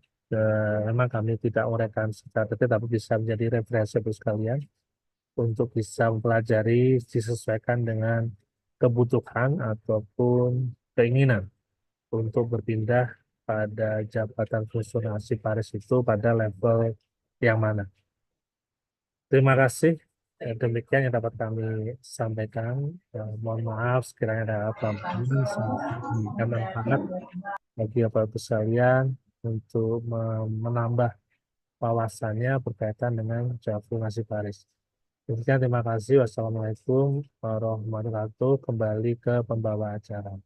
Memang kami tidak uraikan secara detail, tapi bisa menjadi referensi untuk sekalian untuk bisa mempelajari disesuaikan dengan kebutuhan ataupun keinginan untuk berpindah pada jabatan fungsional Paris itu pada level yang mana. Terima kasih. Demikian yang dapat kami sampaikan. Mohon maaf sekiranya ada kelemahan. Semoga memberikan manfaat bagi Bapak Ibu sekalian untuk menambah wawasannya berkaitan dengan jagung asli Paris. Demikian, terima kasih. Wassalamualaikum warahmatullahi wabarakatuh. Kembali ke pembawa acara.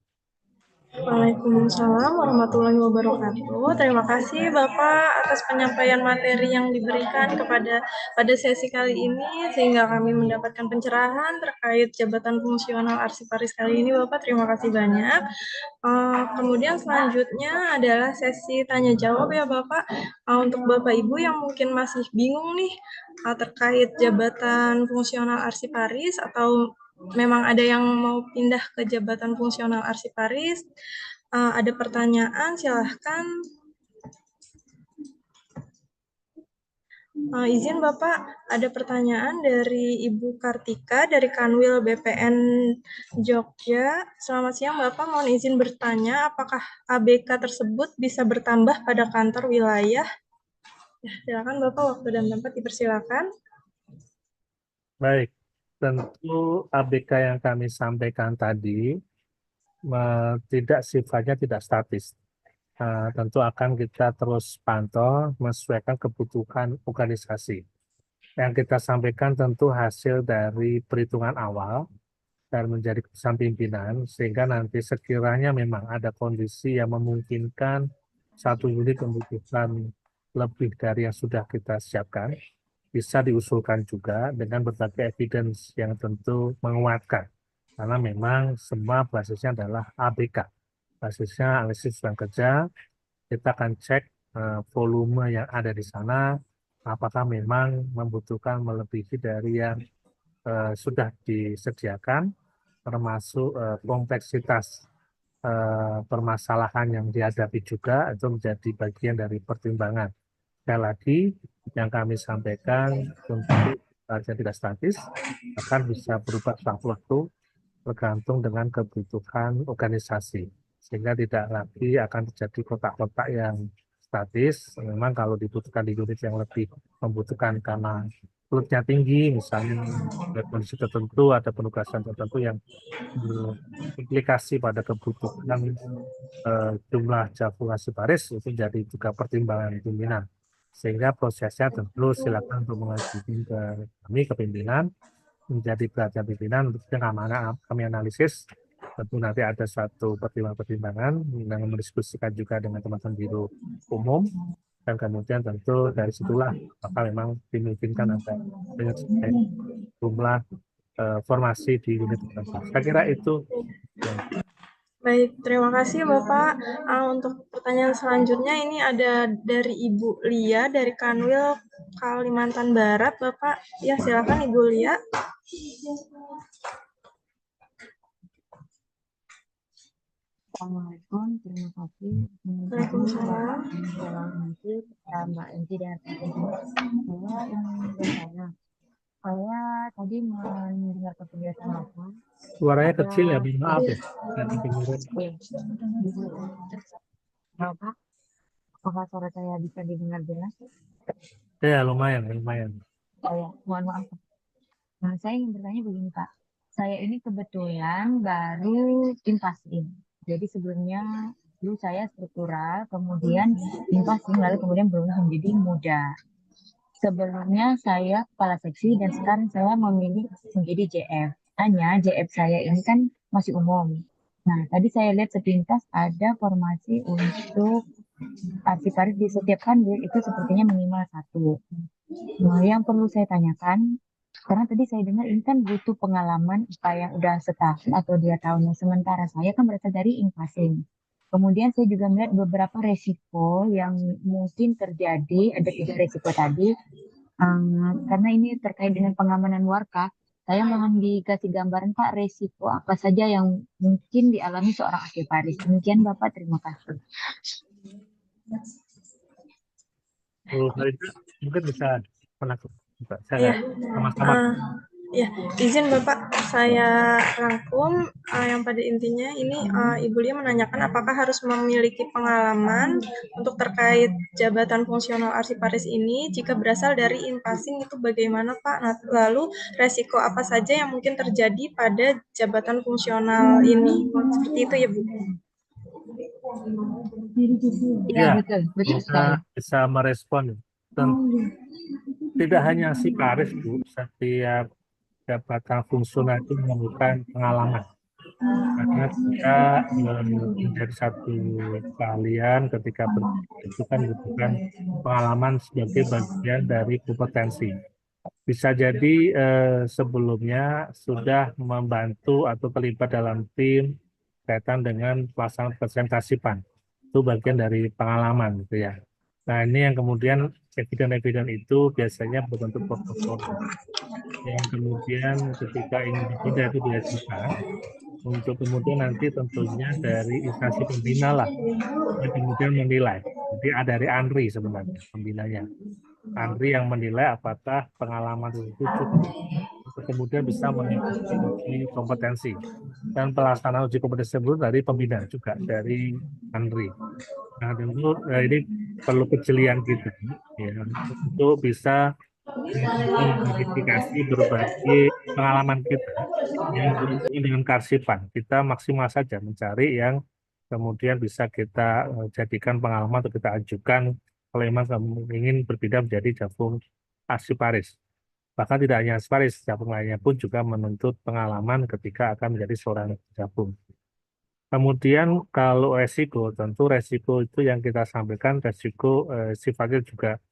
Waalaikumsalam warahmatullahi wabarakatuh. Terima kasih Bapak atas penyampaian materi yang diberikan pada sesi kali ini sehingga kami mendapatkan pencerahan terkait jabatan fungsional Arsiparis kali ini Bapak. Terima kasih banyak. Kemudian selanjutnya adalah sesi tanya jawab ya Bapak. Untuk Bapak Ibu yang mungkin masih bingung nih terkait jabatan fungsional Arsiparis atau memang ada yang mau pindah ke jabatan fungsional Arsiparis, ada pertanyaan silahkan. Izin Bapak, ada pertanyaan dari Ibu Kartika dari Kanwil BPN Jogja. Selamat siang Bapak, mohon izin bertanya apakah ABK tersebut bisa bertambah pada kantor wilayah? Ya, silakan Bapak, waktu dan tempat dipersilakan. Baik, tentu ABK yang kami sampaikan tadi tidak sifatnya tidak statis. Tentu akan kita terus pantau menyesuaikan kebutuhan organisasi. Yang kita sampaikan tentu hasil dari perhitungan awal dan menjadi keputusan pimpinan, sehingga nanti sekiranya memang ada kondisi yang memungkinkan satu unit membutuhkan lebih dari yang sudah kita siapkan, bisa diusulkan juga dengan berbagai evidence yang tentu menguatkan. Karena memang semua basisnya adalah ABK, basisnya analisis beban kerja. Kita akan cek volume yang ada di sana, apakah memang membutuhkan melebihi dari yang sudah disediakan, termasuk kompleksitas permasalahan yang dihadapi juga itu menjadi bagian dari pertimbangan. Sekali lagi, yang kami sampaikan untuk tidak statis, akan bisa berubah waktu tergantung dengan kebutuhan organisasi. Sehingga tidak lagi akan terjadi kotak-kotak yang statis. Memang kalau dibutuhkan di unit yang lebih membutuhkan karena loadnya tinggi, misalnya ada kondisi tertentu, ada penugasan tertentu yang berimplikasi pada kebutuhan jumlah Javung Asiparis, itu jadi juga pertimbangan pimpinan. Sehingga prosesnya tentu silakan untuk mengajukan ke kami, ke pimpinan, menjadi perhatian pimpinan untuk yang kami analisis. Tentu nanti ada suatu pertimbangan-pertimbangan yang mendiskusikan juga dengan teman-teman biro umum, dan kemudian tentu dari situlah maka memang dimungkinkan ada penyelesaian jumlah formasi di unit tertentu. Saya kira itu yang Baik, terima kasih Bapak. Untuk pertanyaan selanjutnya ini ada dari Ibu Lia dari Kanwil Kalimantan Barat, Bapak. Ya, silakan Ibu Lia. Assalamualaikum, terima kasih. Waalaikumsalam. Nanti Mbak Enci dan saya ingin bertanya. Saya tadi mendengarkan penjelasan Bapak. suaranya kecil ya, maaf ya. Nanti dengerin. Bapak, apakah suara saya bisa didengar jelas? Ya, lumayan. Mohon maaf. Nah, saya ingin bertanya begini, Pak. Saya ini kebetulan baru invasing. Jadi sebelumnya dulu saya struktural, kemudian invasing, lalu kemudian belum menjadi muda. Sebelumnya saya kepala seksi dan sekarang saya memilih menjadi JF. Hanya JF saya ini kan masih umum. Nah, tadi saya lihat sepintas ada formasi untuk arsiparis di setiap kanwil itu sepertinya minimal 1. Nah, yang perlu saya tanyakan, karena tadi saya dengar ini kan butuh pengalaman supaya udah setahun atau 2 tahun. Sementara saya kan berasal dari invasing. Kemudian saya juga melihat beberapa resiko yang mungkin terjadi, ada 3 resiko tadi. Karena ini terkait dengan pengamanan warga, saya mohon dikasih gambaran Pak, resiko apa saja yang mungkin dialami seorang arsiparis. Demikian Bapak, terima kasih. Mungkin bisa menangkap. Iya. Sama-sama. Ya, izin Bapak saya rangkum yang pada intinya ini Ibu Lia menanyakan apakah harus memiliki pengalaman untuk terkait jabatan fungsional arsiparis ini. Jika berasal dari invasing itu bagaimana Pak? Nah, lalu resiko apa saja yang mungkin terjadi pada jabatan fungsional ini? Seperti itu ya Bu. Ya, betul sekali. Bisa merespon. Tidak hanya arsiparis Bu, setiap jabatan fungsional itu memerlukan pengalaman. Karena kita menjadi satu keahlian ketika itu kan membutuhkan pengalaman sebagai bagian dari kompetensi. Bisa jadi sebelumnya sudah membantu atau terlibat dalam tim kaitan dengan pelaksanaan presentasipan. Itu bagian dari pengalaman gitu ya. Nah, ini yang kemudian eviden-eviden itu biasanya berbentuk portofolio. Yang kemudian ketika ingin dipindah itu diajukan untuk kemudian nanti tentunya dari instansi pembina lah yang kemudian menilai. Jadi ada dari ANRI sebenarnya pembinanya. ANRI yang menilai apakah pengalaman itu cukup untuk kemudian bisa mengikuti uji kompetensi. Dan pelaksanaan uji kompetensi tersebut dari pembina juga, dari ANRI. Nah, tentu ini perlu kejelian kita ya, untuk bisa memverifikasi berbagai pengalaman kita yang dengan kearsipan. Kita maksimal saja mencari yang kemudian bisa kita jadikan pengalaman atau kita ajukan kalau memang kamu ingin berpindah menjadi Javung Arsiparis. Bahkan tidak hanya Arsiparis, Javung lainnya pun juga menuntut pengalaman ketika akan menjadi seorang Javung. Kemudian kalau resiko, tentu resiko itu yang kita sampaikan resiko sifatnya juga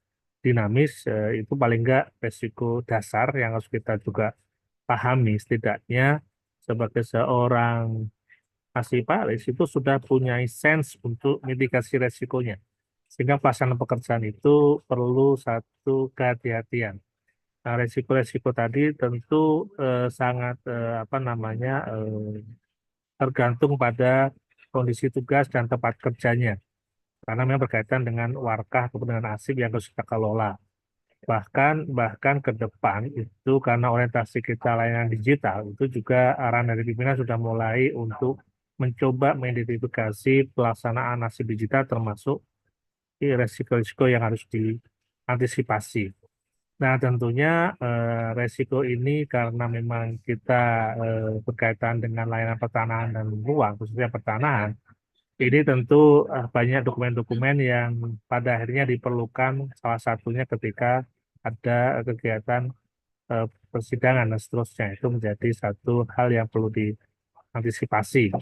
dinamis, itu paling enggak resiko dasar yang harus kita juga pahami. Setidaknya sebagai seorang arsiparis itu sudah punya sense untuk mitigasi resikonya. Sehingga pelaksanaan pekerjaan itu perlu satu kehati-hatian. Nah, resiko-resiko tadi tentu sangat tergantung pada kondisi tugas dan tempat kerjanya. Karena memang berkaitan dengan warkah ataupun dengan asing yang harus kita kelola. Bahkan ke depan itu karena orientasi kita layanan digital, itu juga arahan dari pimpinan sudah mulai untuk mencoba mengidentifikasi pelaksanaan nasib digital termasuk risiko-risiko yang harus diantisipasi. Nah, tentunya resiko ini karena memang kita berkaitan dengan layanan pertanahan dan ruang, khususnya pertanahan, ini tentu banyak dokumen-dokumen yang pada akhirnya diperlukan, salah satunya ketika ada kegiatan persidangan dan seterusnya. Itu menjadi satu hal yang perlu diantisipasi.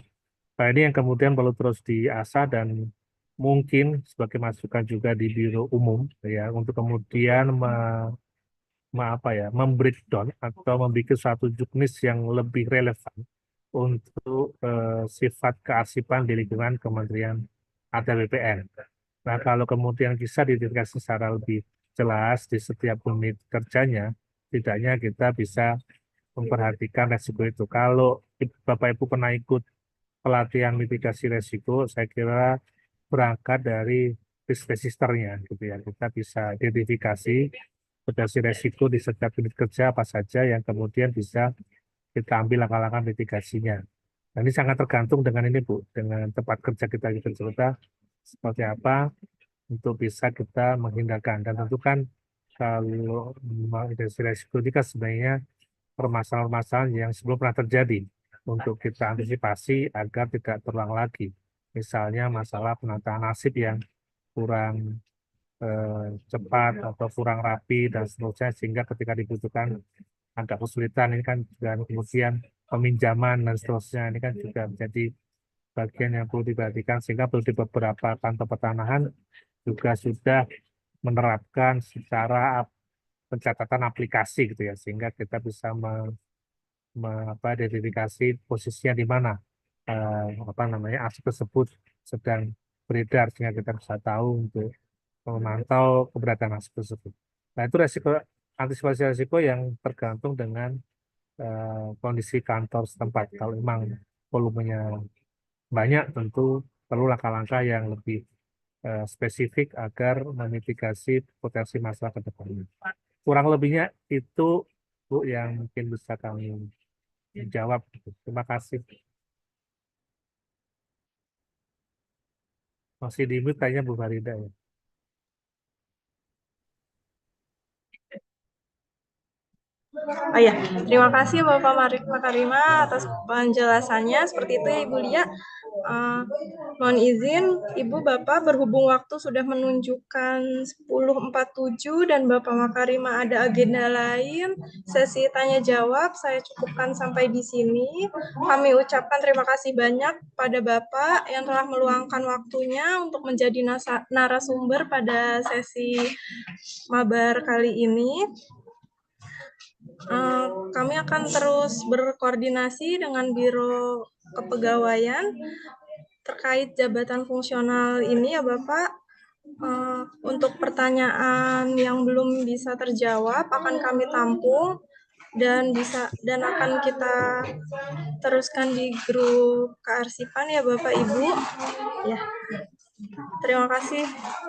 Nah, ini yang kemudian perlu terus diasah dan mungkin sebagai masukan juga di Biro Umum ya untuk kemudian apa ya, membreakdown atau membuat suatu juknis yang lebih relevan untuk sifat kearsipan di lingkungan Kementerian atau BPN. Nah, kalau kemudian bisa didirikan secara lebih jelas di setiap unit kerjanya, tidaknya kita bisa memperhatikan resiko itu. Kalau Bapak Ibu pernah ikut pelatihan mitigasi resiko, saya kira berangkat dari risk registernya gitu ya. Kita bisa identifikasi potensi resiko di setiap unit kerja apa saja yang kemudian bisa kita ambil langkah-langkah mitigasinya. Nah, ini sangat tergantung dengan ini Bu, dengan tempat kerja kita seperti apa untuk bisa kita menghindarkan. Dan tentu kan kalau mengintegrasi resiko ini kan sebenarnya permasalahan-permasalahan yang sebelum pernah terjadi untuk kita antisipasi agar tidak terulang lagi. Misalnya masalah penataan nasib yang kurang cepat atau kurang rapi dan seterusnya sehingga ketika dibutuhkan agak kesulitan ini kan, dan kemudian peminjaman dan seterusnya ini kan juga menjadi bagian yang perlu diperhatikan sehingga perlu di beberapa kantor pertanahan juga sudah menerapkan secara pencatatan aplikasi gitu ya sehingga kita bisa identifikasi posisinya di mana apa namanya aset tersebut sedang beredar sehingga kita bisa tahu untuk memantau keberadaan aset tersebut. Nah, itu resiko, antisipasi resiko yang tergantung dengan kondisi kantor setempat. Kalau memang volumenya banyak, tentu perlu langkah-langkah yang lebih spesifik agar memitigasi potensi masalah ke depannya. Kurang lebihnya itu Bu yang mungkin bisa kami jawab. Terima kasih. Masih di mute kayaknya Bu Farida ya. Oh ya, terima kasih Bapak Makarima atas penjelasannya. Seperti itu ya Ibu Lia. Mohon izin, Ibu Bapak berhubung waktu sudah menunjukkan 10.47 dan Bapak Makarima ada agenda lain, sesi tanya jawab saya cukupkan sampai di sini. Kami ucapkan terima kasih banyak pada Bapak yang telah meluangkan waktunya untuk menjadi narasumber pada sesi mabar kali ini. Kami akan terus berkoordinasi dengan Biro Kepegawaian terkait jabatan fungsional ini ya Bapak. Untuk pertanyaan yang belum bisa terjawab akan kami tampung dan akan kita teruskan di grup kearsipan ya Bapak Ibu. Ya. Terima kasih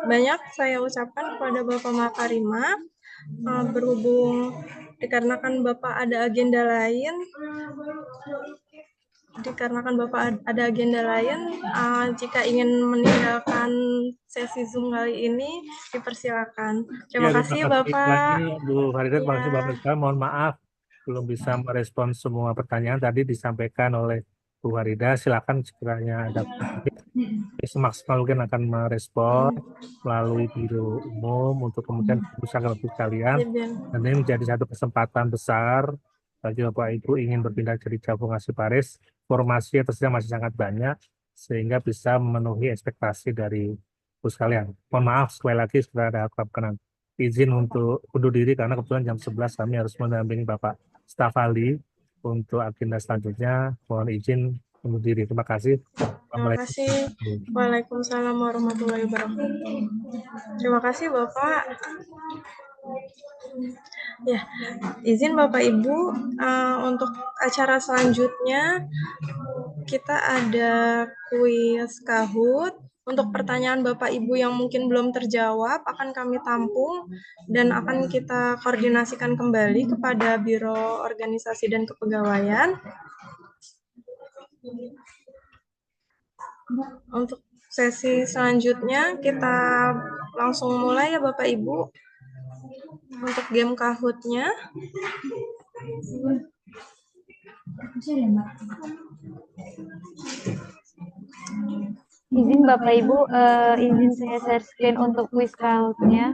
banyak saya ucapkan kepada Bapak Makarima. Berhubung dikarenakan Bapak ada agenda lain, jika ingin meninggalkan sesi Zoom kali ini, dipersilakan. Terima Ya, kasih terima kasih Bapak. banyak Bu Farida, terima kasih Ya. Bapak Farida. Mohon maaf belum bisa merespon semua pertanyaan tadi disampaikan oleh Bu Farida. Silakan sekiranya ada semaksimal mungkin akan merespon melalui Biro Umum untuk kemudian bisa ke sekalian. Dan ini menjadi satu kesempatan besar bagi Bapak Ibu ingin berpindah jadi Jabung Paris. Formasi tersebut masih sangat banyak sehingga bisa memenuhi ekspektasi dari Bu sekalian. Mohon maaf sekali lagi setelah ada berkenan izin untuk undur diri karena kebetulan jam 11 kami harus mendampingi Bapak Staf ahli untuk agenda selanjutnya. Mohon izin undur diri. Terima kasih. Terima kasih. Waalaikumsalam warahmatullahi wabarakatuh. Terima kasih Bapak. Ya, izin Bapak Ibu, untuk acara selanjutnya kita ada kuis Kahoot. Untuk pertanyaan Bapak Ibu yang mungkin belum terjawab akan kami tampung dan akan kita koordinasikan kembali kepada Biro Organisasi dan Kepegawaian. Untuk sesi selanjutnya kita langsung mulai ya Bapak Ibu. Untuk game Kahoot-nya, Izin Bapak Ibu, izin saya share screen untuk quiz Kahoot-nya.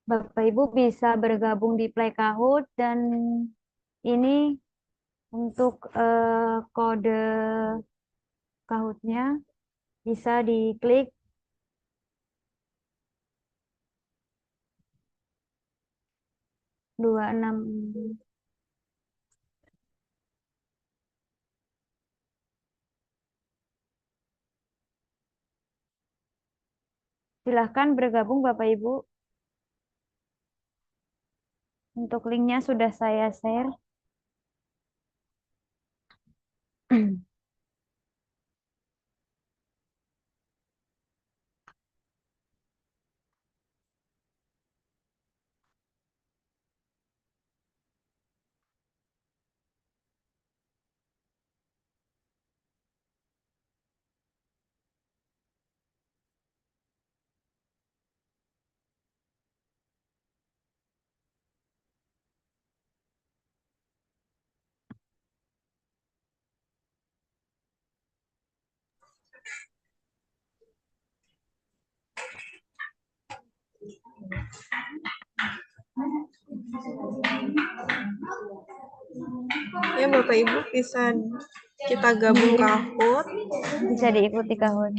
Bapak Ibu bisa bergabung di Play Kahoot dan ini untuk kode Kahoot-nya bisa diklik dua enam. Silahkan bergabung Bapak Ibu. Untuk linknya sudah saya share. ya Bapak Ibu bisa kita gabung Kahoot Bisa diikuti Kahoot.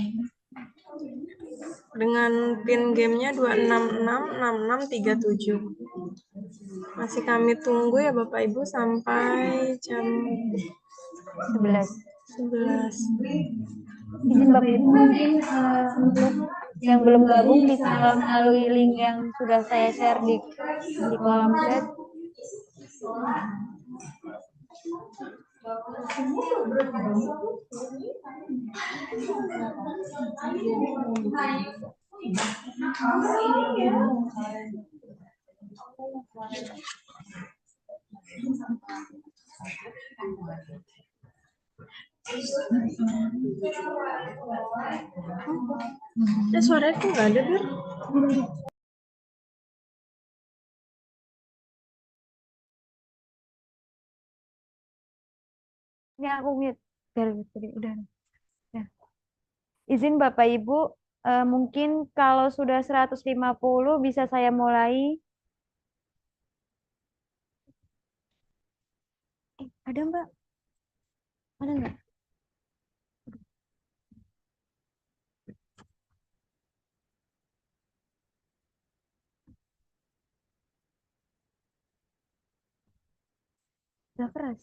dengan pin gamenya 2666637. Masih kami tunggu ya Bapak Ibu sampai jam 11. 11. Izin Bapak Ibu mungkin untuk yang belum gabung bisa melalui link yang sudah saya share di kolom chat. Suaranya kok nggak ada, Bir? Ini aku mute dari tadi udah. Ya. Izin Bapak Ibu, mungkin kalau sudah 150 bisa saya mulai. Ada Mbak? Ada nggak? Udah keras.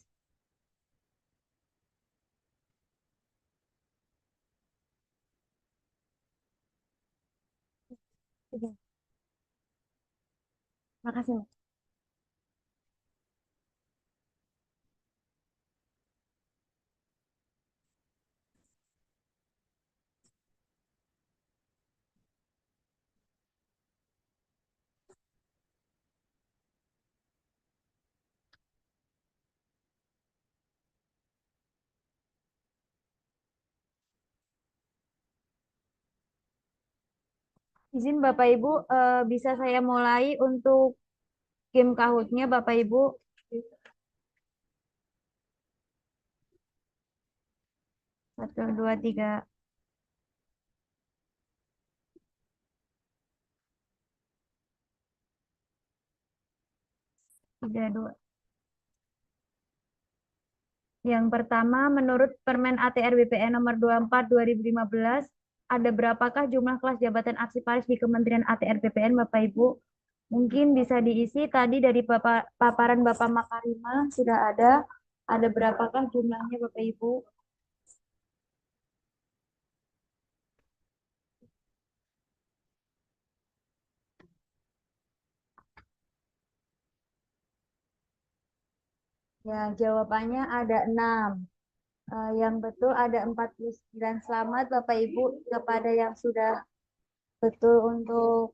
Udah. Makasih Mbak. Izin Bapak Ibu, bisa saya mulai untuk game Kahoot-nya Bapak Ibu. Satu, dua, tiga. Tiga, dua. Yang pertama, menurut Permen ATR BPN nomor 24 2015, ada berapakah jumlah kelas jabatan aksiparis di Kementerian ATR BPN Bapak Ibu? Mungkin bisa diisi tadi dari paparan Bapak Makarima sudah ada. Ada berapakah jumlahnya Bapak Ibu? Ya, jawabannya ada 6. Yang betul ada 49. Selamat Bapak Ibu kepada yang sudah betul untuk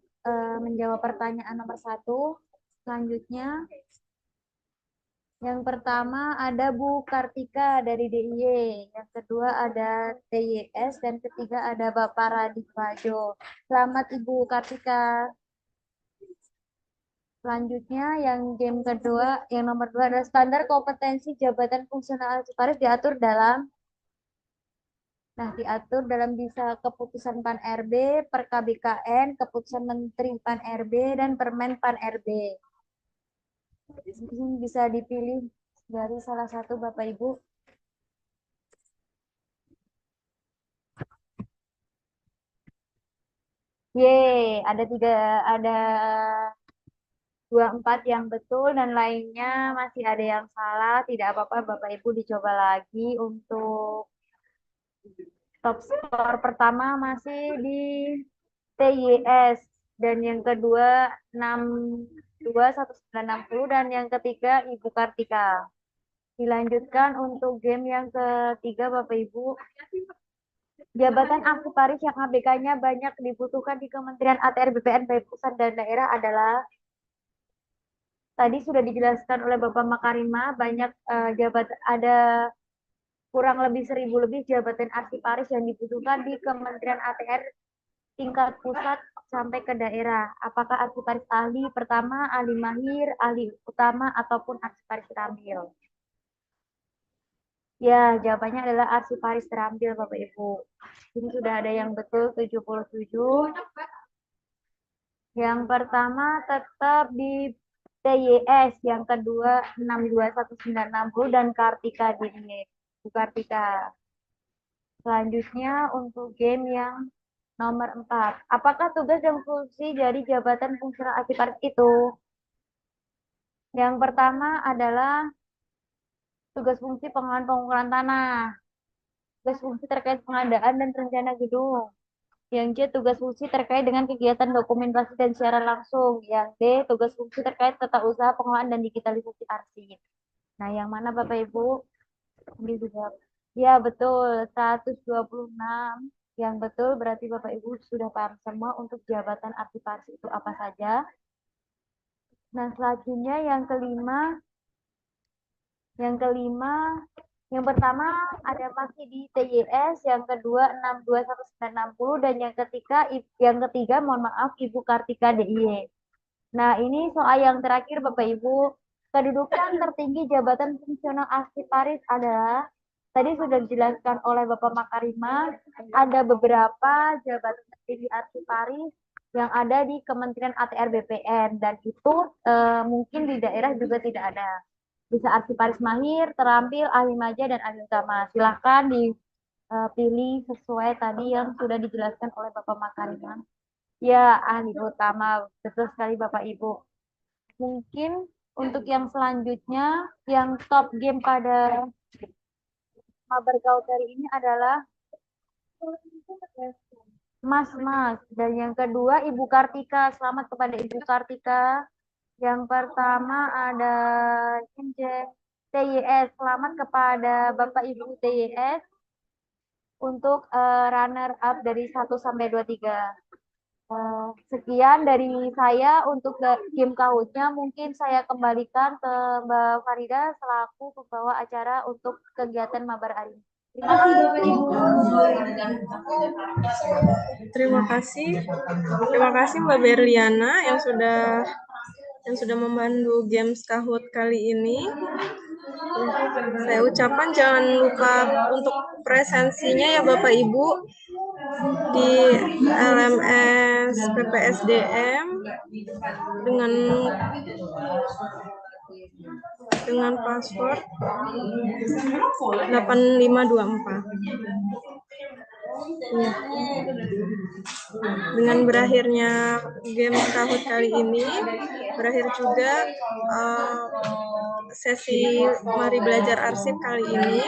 menjawab pertanyaan nomor 1. Selanjutnya, yang pertama ada Bu Kartika dari DIY, yang kedua ada TYS, dan ketiga ada Bapak Raditwajo. Selamat Ibu Kartika. Selanjutnya yang game kedua, yang nomor 2 adalah standar kompetensi jabatan fungsional arsiparis diatur dalam bisa keputusan Pan RB, Perka BKN, keputusan Menteri Pan RB, dan Permen Pan RB. Ini bisa dipilih dari salah satu Bapak Ibu. Ada 24 yang betul dan lainnya masih ada yang salah. Tidak apa-apa Bapak Ibu, dicoba lagi. Untuk top skor pertama masih di TYS, dan yang kedua 621960, dan yang ketiga Ibu Kartika. Dilanjutkan untuk game yang ketiga Bapak Ibu. Jabatan arsiparis yang ABK-nya banyak dibutuhkan di Kementerian ATR BPN baik pusat dan daerah adalah, tadi sudah dijelaskan oleh Bapak Makarima, banyak ada kurang lebih 1000 lebih jabatan arsiparis yang dibutuhkan di Kementerian ATR tingkat pusat sampai ke daerah. Apakah arsiparis ahli pertama, ahli mahir, ahli utama, ataupun arsiparis terampil? Ya, jawabannya adalah arsiparis terampil Bapak Ibu. Ini sudah ada yang betul 77. Yang pertama tetap di TYS, yang kedua 621960, dan Kartika DIY. Bu Kartika. Selanjutnya untuk game yang nomor 4. Apakah tugas dan fungsi dari jabatan fungsional arsiparis itu? Yang pertama adalah tugas fungsi pengelolaan pengukuran tanah. Tugas fungsi terkait pengadaan dan rencana gedung. Yang C, tugas fungsi terkait dengan kegiatan dokumentasi dan siaran langsung. Yang D, tugas fungsi terkait tata usaha pengelolaan dan digitalisasi arsip. Nah, yang mana Bapak Ibu? Ya, betul. 126. Yang betul berarti Bapak Ibu sudah paham semua untuk jabatan arsiparis itu apa saja. Nah, selanjutnya yang kelima, yang pertama ada masih di TYS, yang kedua 621960, dan yang ketiga mohon maaf Ibu Kartika DIY. Nah, ini soal yang terakhir Bapak Ibu. Kedudukan tertinggi jabatan fungsional arsiparis adalah, tadi sudah dijelaskan oleh Bapak Makarima, ada beberapa jabatan tertinggi arsiparis yang ada di Kementerian ATR BPN, dan itu mungkin di daerah juga tidak ada. Bisa arsiparis mahir, terampil, ahli maja, dan ahli utama. Silahkan dipilih sesuai tadi yang sudah dijelaskan oleh Bapak Makarima. Ya, ahli utama. Betul sekali Bapak Ibu. Mungkin untuk yang selanjutnya, yang top game pada Mabar Gauteri ini adalah Mas. Dan yang kedua Ibu Kartika. Selamat kepada Ibu Kartika. Yang pertama ada TYS. Selamat kepada Bapak Ibu TYS untuk runner up dari 1 sampai 23. Sekian dari saya untuk game Kahootnya. Mungkin saya kembalikan ke Mbak Farida selaku pembawa acara untuk kegiatan Mabar hari ini. Terima kasih Bapak Ibu. Terima kasih Mbak Berliana yang sudah memandu games Kahoot kali ini. Saya ucapkan jangan lupa untuk presensinya ya Bapak Ibu di LMS PPSDM dengan password 8524. Ya. Dengan berakhirnya game Kahoot kali ini, berakhir juga sesi Mari Belajar Arsip kali ini.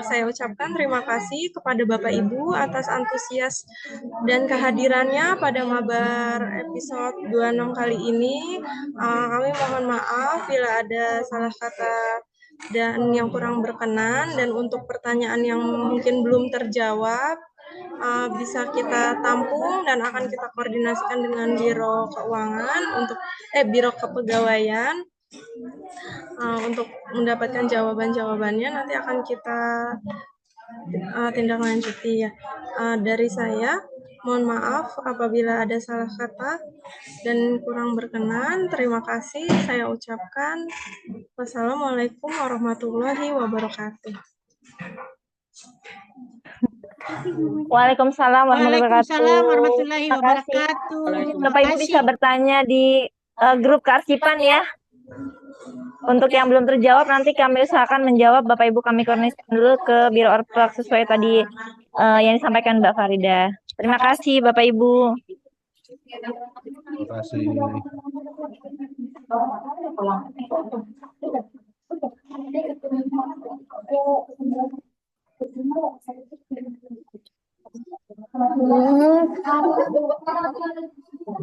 Saya ucapkan terima kasih kepada Bapak Ibu atas antusias dan kehadirannya pada Mabar episode 26 kali ini. Kami mohon maaf bila ada salah kata dan yang kurang berkenan, dan untuk pertanyaan yang mungkin belum terjawab, bisa kita tampung dan akan kita koordinasikan dengan Biro Keuangan Biro Kepegawaian untuk mendapatkan jawaban-jawabannya. Nanti akan kita tindak lanjuti ya. Dari saya, mohon maaf apabila ada salah kata dan kurang berkenan. Terima kasih saya ucapkan. Wassalamualaikum warahmatullahi wabarakatuh. Waalaikumsalam Waalaikumsalam warahmatullahi Terima kasih. wabarakatuh. Bapak Ibu bisa bertanya di grup kearsipan ya. Untuk yang belum terjawab nanti kami usahakan menjawab. Bapak Ibu kami koordinasikan dulu ke Biro Orplak sesuai tadi yang disampaikan Mbak Farida. Terima kasih Bapak Ibu. Terima kasih.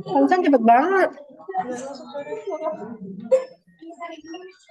Konsen cepet banget.